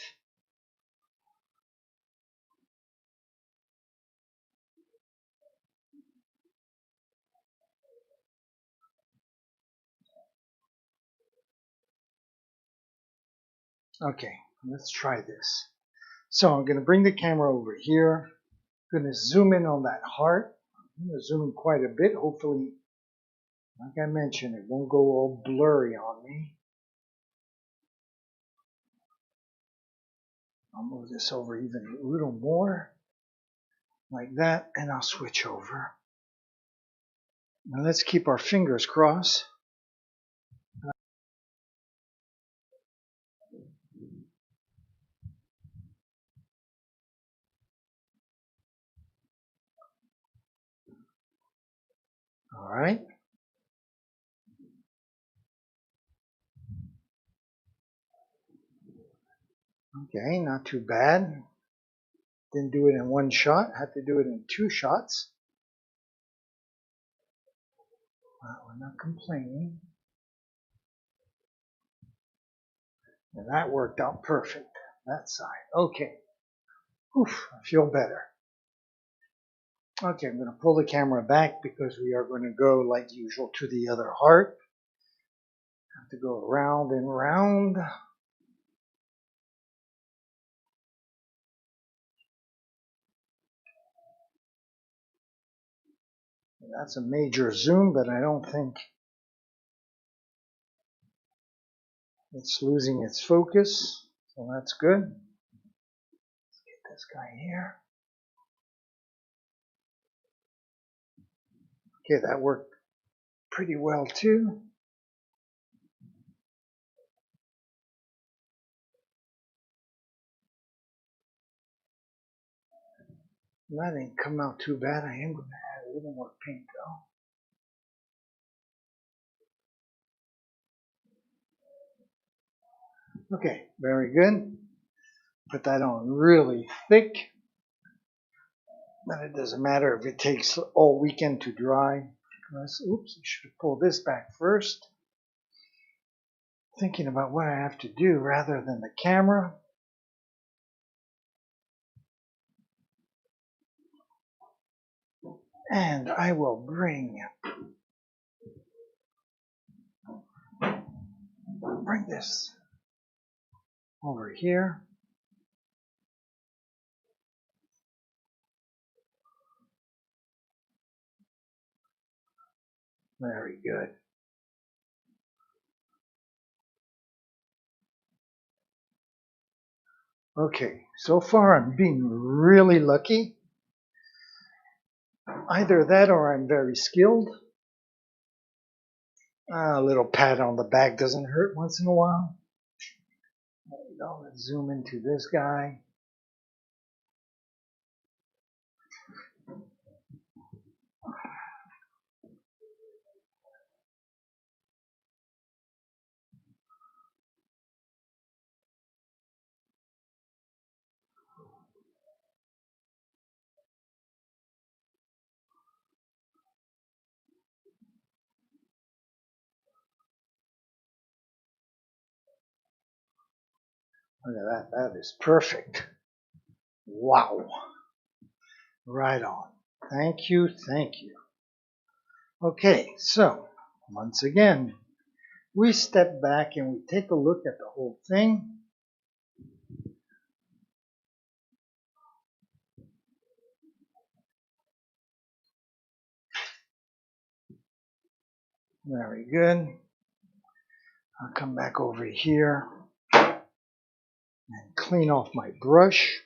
Okay, let's try this. So I'm going to bring the camera over here. I'm going to zoom in on that heart. I'm going to zoom in quite a bit. Hopefully, like I mentioned, it won't go all blurry on me. I'll move this over even a little more, like that, and I'll switch over. Now let's keep our fingers crossed. All right. Okay, not too bad. Didn't do it in one shot. Had to do it in 2 shots. Well, we're not complaining. And that worked out perfect. That side. Okay. Oof, I feel better. Okay, I'm going to pull the camera back because we are going to go, like usual, to the other heart. Have to go around and round. That's a major zoom, but I don't think it's losing its focus. So that's good. Let's get this guy here. Okay, that worked pretty well too. That didn't come out too bad. I am going to add a little more paint though. Okay, very good. Put that on really thick. But it doesn't matter if it takes all weekend to dry. Oops, I should have pulled this back first. Thinking about what I have to do rather than the camera. And I will bring this over here. Very good. Okay, so far I'm being really lucky. Either that or I'm very skilled. A little pat on the back doesn't hurt once in a while. There we go. Let's zoom into this guy. Look at that. That is perfect. Wow. Right on. Thank you. Thank you. Okay, so once again, we step back and we take a look at the whole thing. Very good. I'll come back over here and clean off my brush.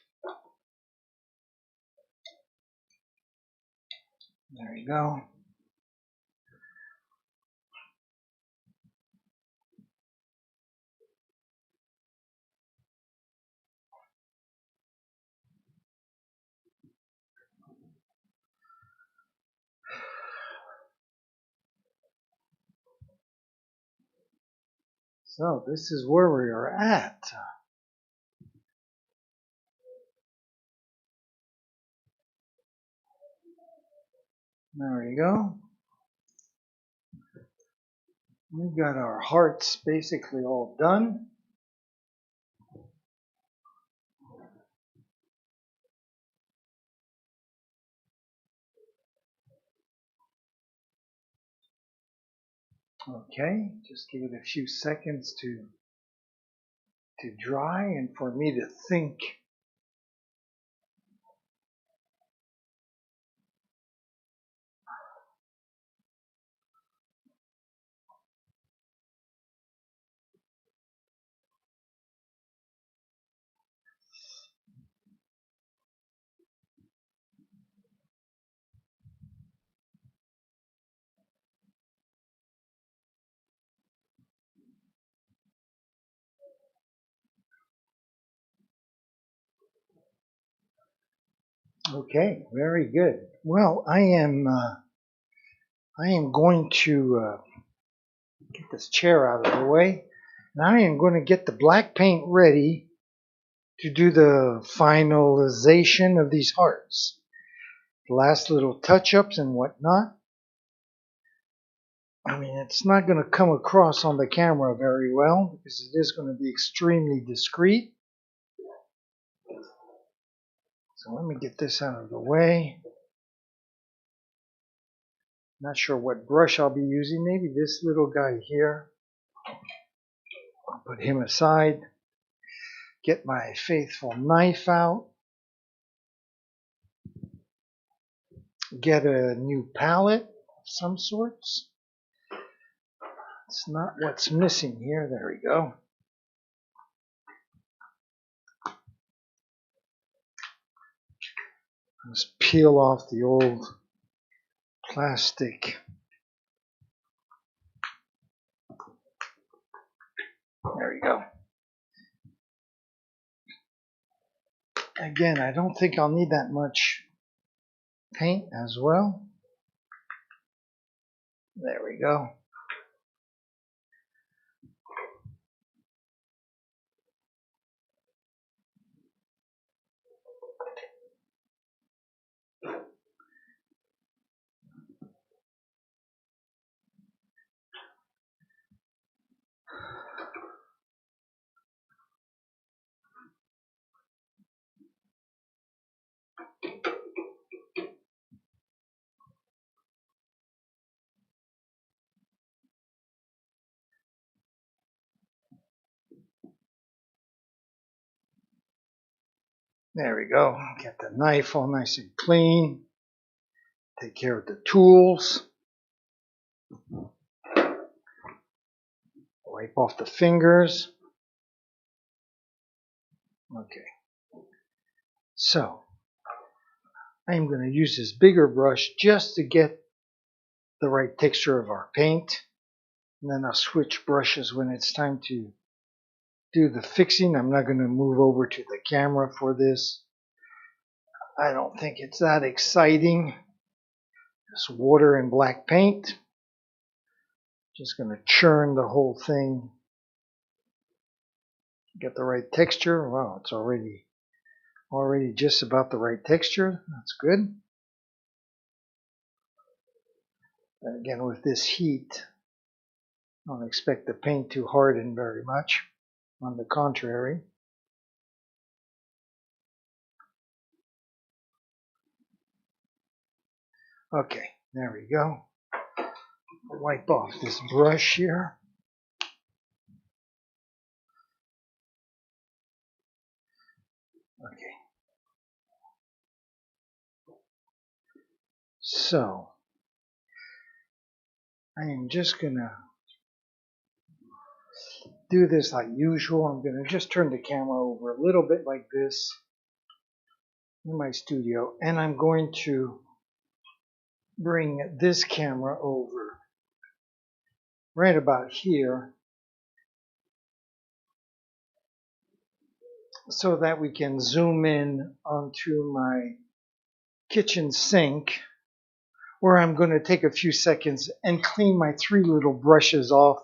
There you go. So this is where we are at. There we go. We've got our hearts basically all done. Okay, just give it a few seconds to dry and for me to think. Okay, very good. Well, I am going to get this chair out of the way, and I am going to get the black paint ready to do the finalization of these hearts. The last little touch-ups and whatnot. I mean, it's not going to come across on the camera very well because it is going to be extremely discreet. So let me get this out of the way. Not sure what brush I'll be using. Maybe this little guy here. I'll put him aside. Get my faithful knife out. Get a new palette of some sorts. It's not what's missing here. There we go. Let's peel off the old plastic. There we go. Again, I don't think I'll need that much paint as well. There we go. There we go. Get the knife all nice and clean. Take care of the tools. Wipe off the fingers. Okay. So, I'm going to use this bigger brush just to get the right texture of our paint. And then I'll switch brushes when it's time to do the fixing. I'm not going to move over to the camera for this. I don't think it's that exciting. Just water and black paint. Just going to churn the whole thing. Get the right texture. Wow, it's already just about the right texture. That's good. And again, with this heat, don't expect the paint to harden very much. On the contrary. Okay, there we go. Wipe off this brush here. Okay. So, I am just going to do this like usual. I'm going to just turn the camera over a little bit like this in my studio. And I'm going to bring this camera over right about here so that we can zoom in onto my kitchen sink, where I'm going to take a few seconds and clean my 3 little brushes off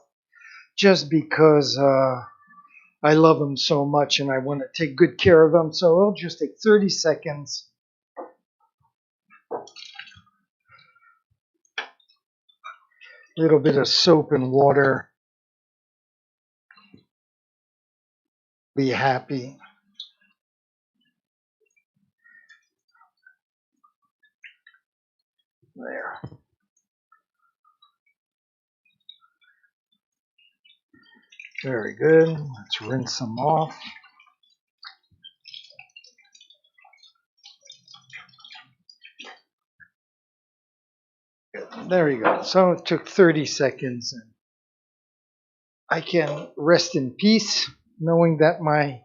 just because I love them so much and I want to take good care of them. So it'll just take 30 seconds. A little bit of soap and water. Be happy. There. Very good. Let's rinse them off. There you go. So it took 30 seconds. And I can rest in peace knowing that my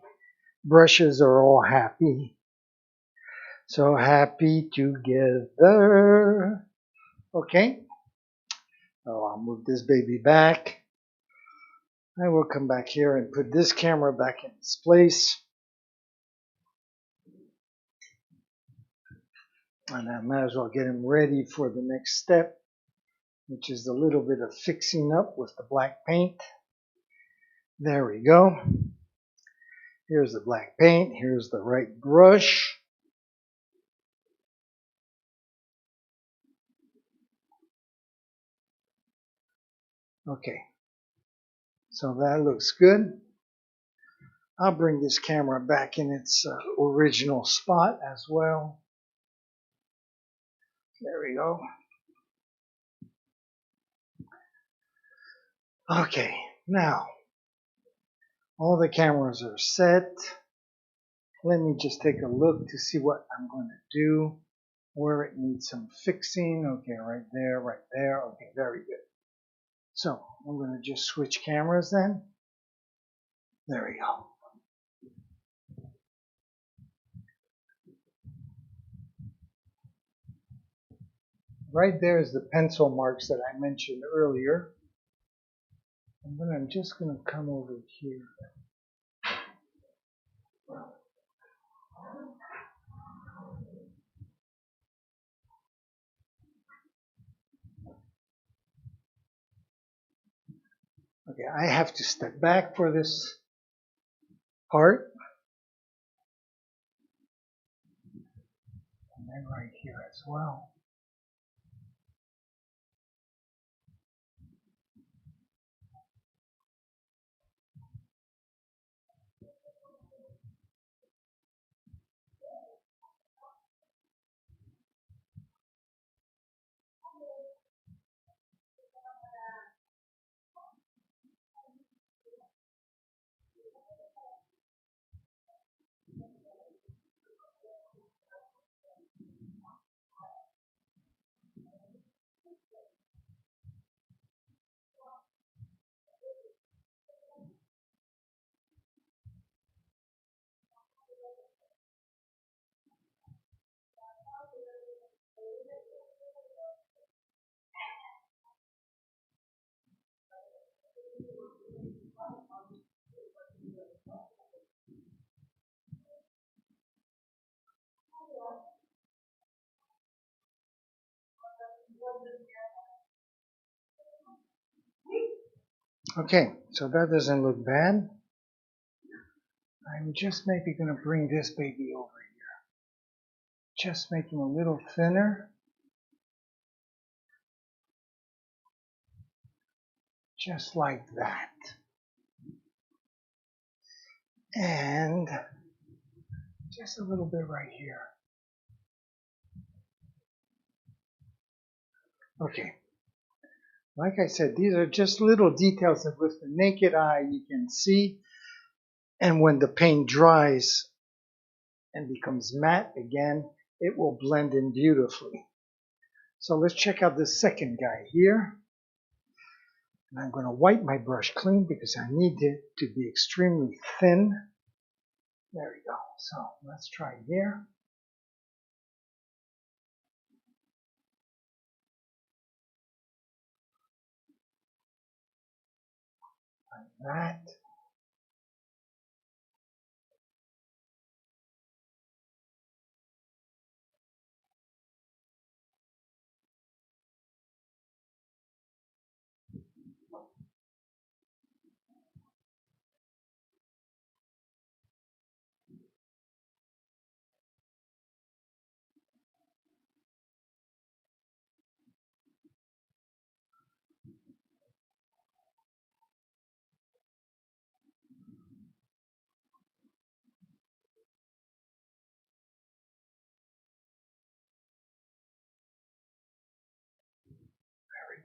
brushes are all happy. So happy together. Okay. So I'll move this baby back. I will come back here and put this camera back in its place. And I might as well get him ready for the next step, which is a little bit of fixing up with the black paint. There we go. Here's the black paint. Here's the right brush. Okay. So that looks good. I'll bring this camera back in its original spot as well. There we go. Okay, now all the cameras are set. Let me just take a look to see what I'm going to do, where it needs some fixing. Okay, right there, right there. Okay, very good. So I'm going to just switch cameras then. There we go. Right there is the pencil marks that I mentioned earlier. And then I'm just going to come over here. Okay, I have to step back for this part. And then right here as well. Okay, so that doesn't look bad. I'm just maybe going to bring this baby over here. Just make him a little thinner. Just like that. And just a little bit right here. Okay. Like I said, these are just little details that with the naked eye you can see. And when the paint dries and becomes matte again, it will blend in beautifully. So let's check out this second guy here. And I'm going to wipe my brush clean because I need it to be extremely thin. There we go. So let's try here. Like that.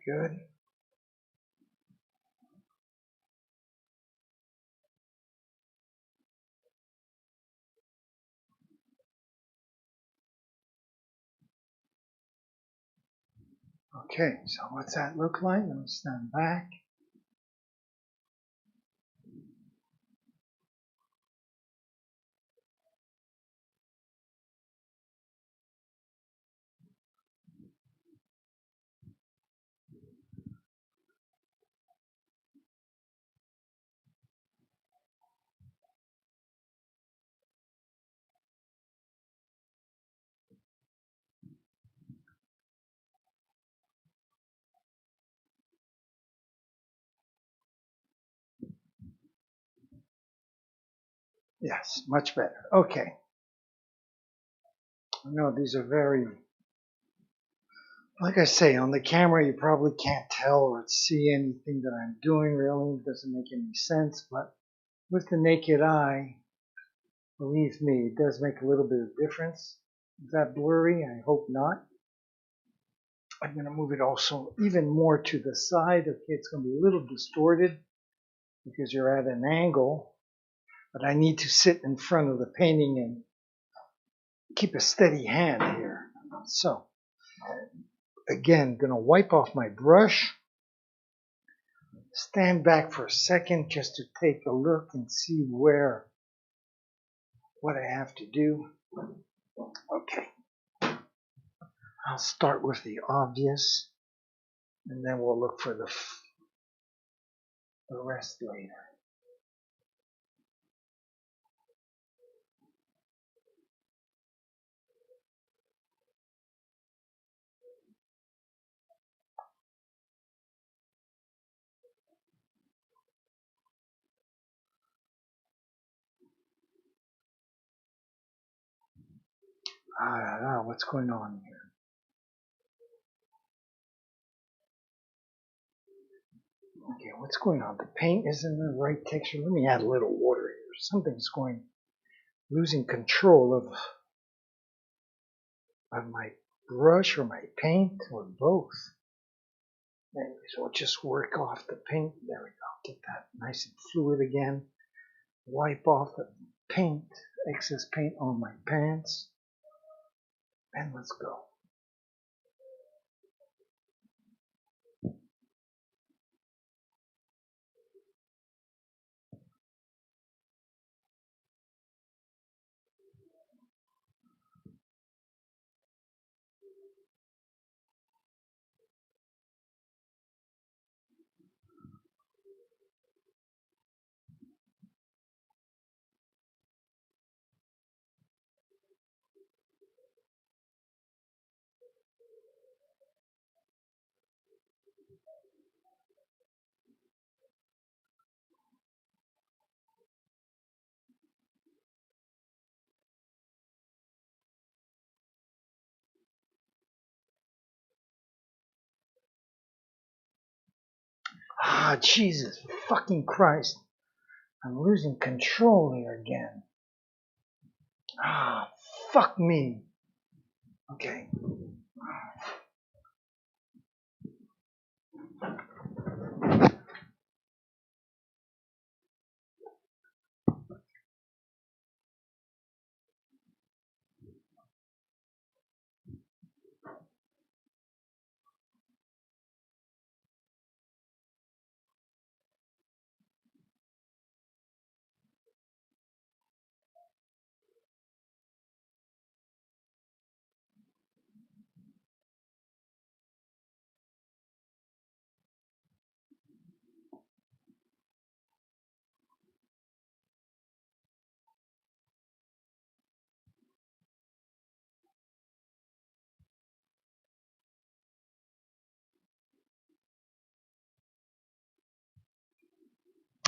Very good. Okay, so what's that look like? Let me stand back. Yes, much better. Okay. No, these are very, like I say, on the camera you probably can't tell or see anything that I'm doing really. It doesn't make any sense, but with the naked eye, believe me, it does make a little bit of difference. Is that blurry? I hope not. I'm going to move it also even more to the side. Okay, it's going to be a little distorted because you're at an angle, but I need to sit in front of the painting and keep a steady hand here. So, again, going to wipe off my brush, stand back for a second just to take a look and see what I have to do. Okay. I'll start with the obvious, and then we'll look for the rest later. I don't know what's going on here. Okay, what's going on? The paint isn't the right texture. Let me add a little water here. Something's losing control of my brush or my paint or both. Anyways, we'll just work off the paint. There we go. Get that nice and fluid again. Wipe off the paint, excess paint on my pants. And let's go. Ah, Jesus fucking Christ. I'm losing control here again. Ah, fuck me. Okay.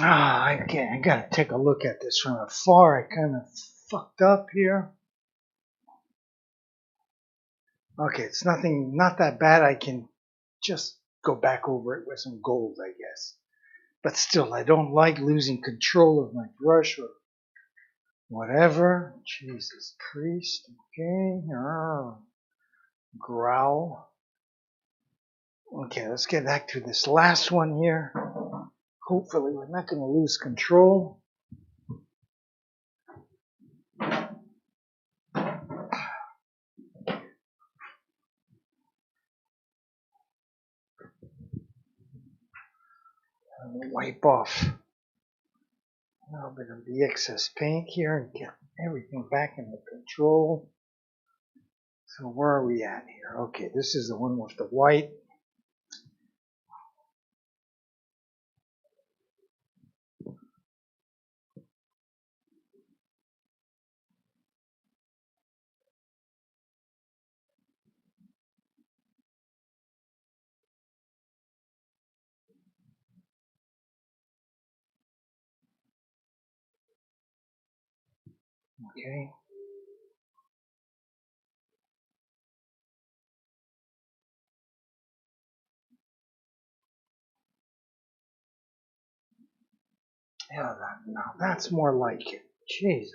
Ah, I gotta take a look at this from afar. I kind of fucked up here. Okay, it's not that bad. I can just go back over it with some gold, I guess. But still, I don't like losing control of my brush or whatever. Jesus Priest. Okay. Growl. Okay, let's get back to this last one here. Hopefully, we're not going to lose control. Wipe off a little bit of the excess paint here and get everything back into control. So where are we at here? Okay, this is the one with the white. Okay. Yeah, now that's more like it. Jeez.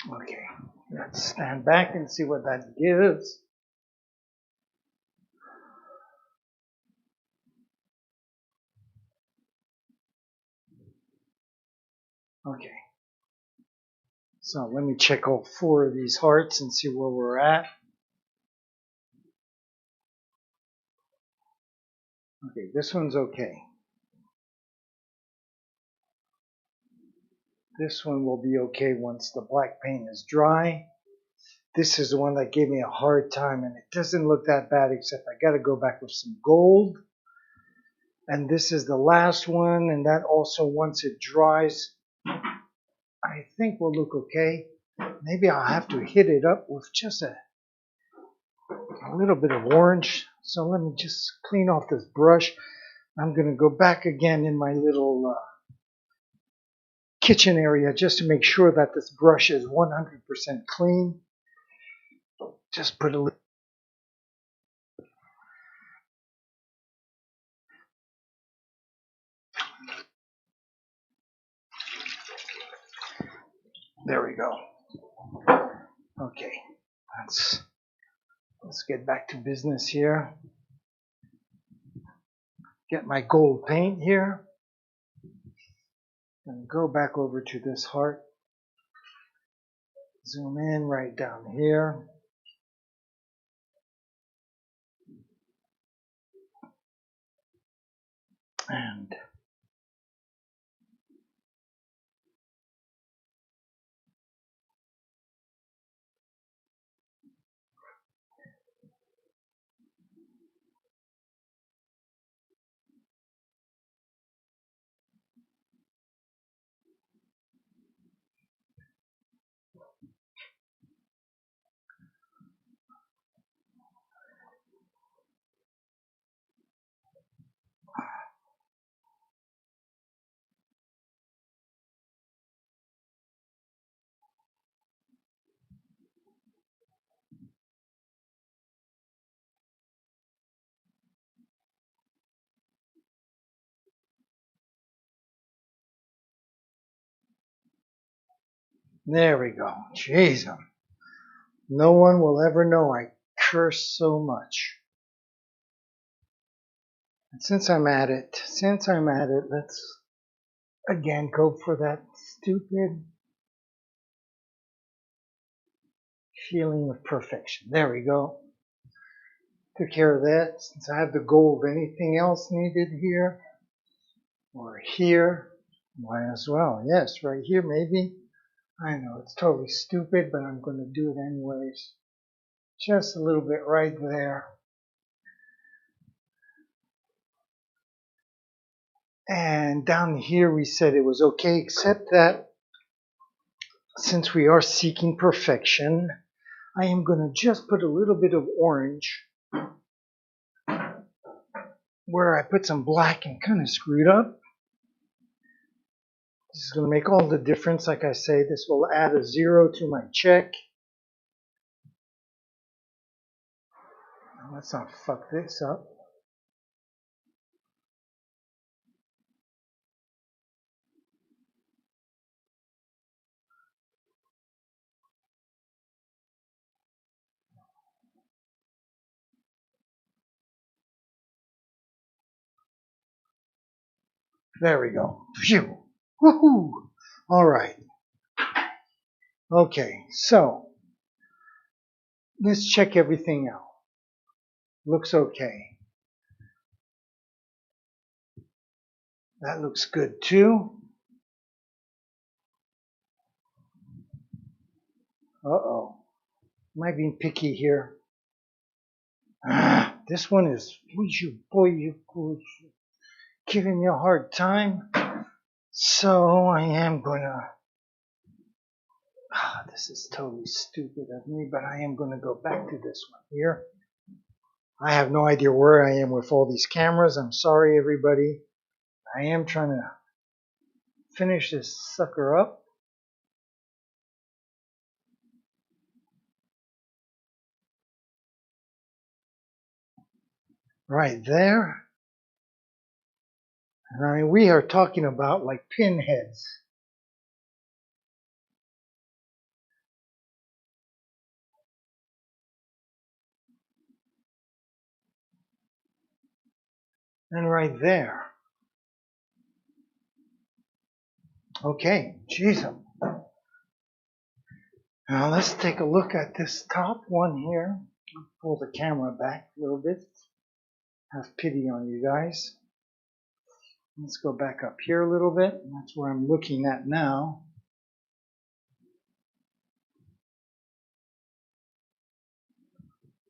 Okay, let's stand back and see what that gives. Okay, so let me check all 4 of these hearts and see where we're at. Okay, this one's okay. This one will be okay once the black paint is dry. This is the one that gave me a hard time, and it doesn't look that bad, except I got to go back with some gold. And this is the last one, and that also, once it dries, I think will look okay. Maybe I'll have to hit it up with just a little bit of orange. So let me just clean off this brush. I'm going to go back again in my little kitchen area just to make sure that this brush is 100% clean. Just put a little. There we go. Okay, let's get back to business here. Get my gold paint here. And go back over to this heart. Zoom in right down here. And there we go. Jeez, no one will ever know I curse so much. And since I'm at it, let's again go for that stupid feeling of perfection. There we go. Took care of that. Since I have the gold, anything else needed here? Or here? Might as well. Yes, right here maybe. I know, it's totally stupid, but I'm going to do it anyways. Just a little bit right there. And down here we said it was okay, except that since we are seeking perfection, I am going to just put a little bit of orange where I put some black and kind of screwed up. This is going to make all the difference. Like I say, this will add a 0 to my check. Let's not fuck this up. There we go. Phew. Woohoo! All right. Okay, so let's check everything out. Looks okay. That looks good too. Uh-oh. Am I being picky here? This one is, you giving me a hard time. So I am gonna, this is totally stupid of me, but I am gonna go back to this one here. I have no idea where I am with all these cameras. I'm sorry, everybody. I am trying to finish this sucker up. Right there. And I mean, we are talking about like pinheads. and right there. Okay, geez. Now let's take a look at this top one here. I'll pull the camera back a little bit. Have pity on you guys. Let's go back up here a little bit. That's where I'm looking at now.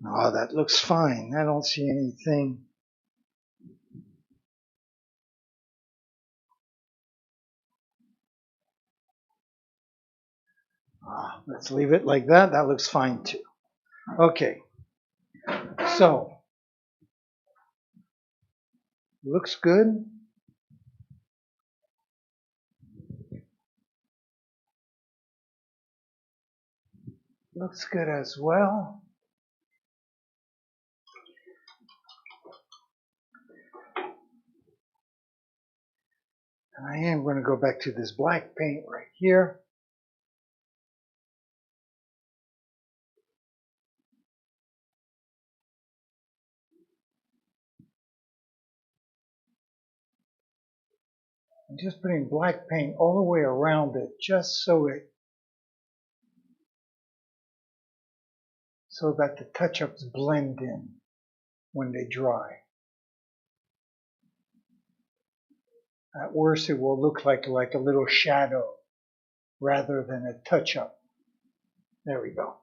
Oh, that looks fine. I don't see anything. Let's leave it like that. That looks fine too. Okay, so looks good. Looks good as well. And I am going to go back to this black paint right here. I'm just putting black paint all the way around it, just so that the touch-ups blend in when they dry. At worst, it will look like a little shadow rather than a touch-up. There we go.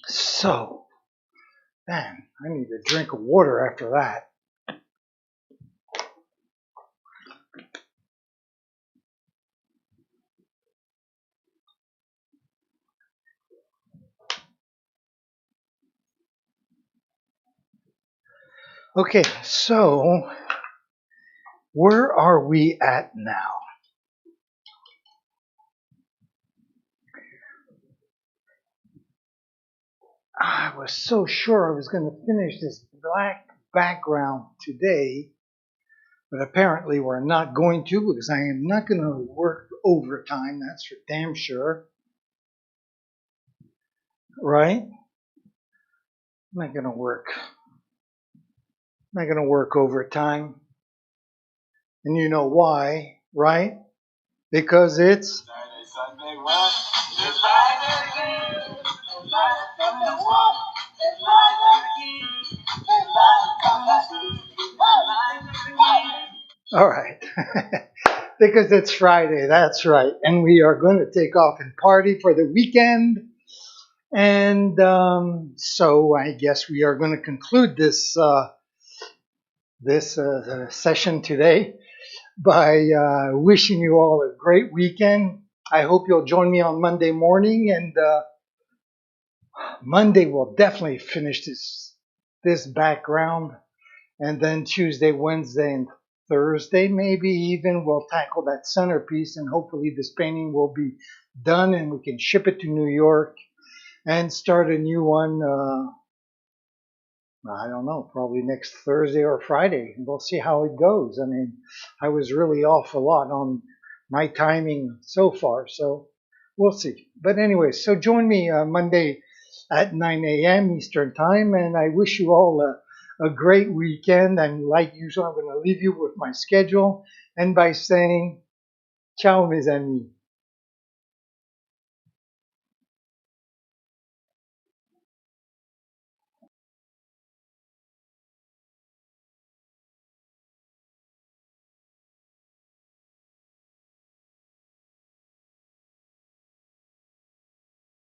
So, man, I need a drink of water after that. Okay, so where are we at now? I was so sure I was going to finish this black background today, but apparently we're not going to, because I am not going to work overtime, that's for damn sure. Right? I'm not going to work. I'm not going to work overtime. And you know why, right? Because it's all right. Because it's Friday, that's right. And we are going to take off and party for the weekend. And so I guess we are going to conclude this session today by wishing you all a great weekend. I hope you'll join me on Monday morning, and Monday we'll definitely finish this background, and then Tuesday, Wednesday, and Thursday maybe even we'll tackle that centerpiece, and hopefully this painting will be done and we can ship it to New York and start a new one. I don't know, probably next Thursday or Friday. We'll see how it goes. I mean, I was really off a lot on my timing so far, so we'll see. But anyway, so join me Monday at 9 a.m. Eastern Time, and I wish you all a great weekend. And like usual, I'm going to leave you with my schedule and by saying, ciao, mes amis.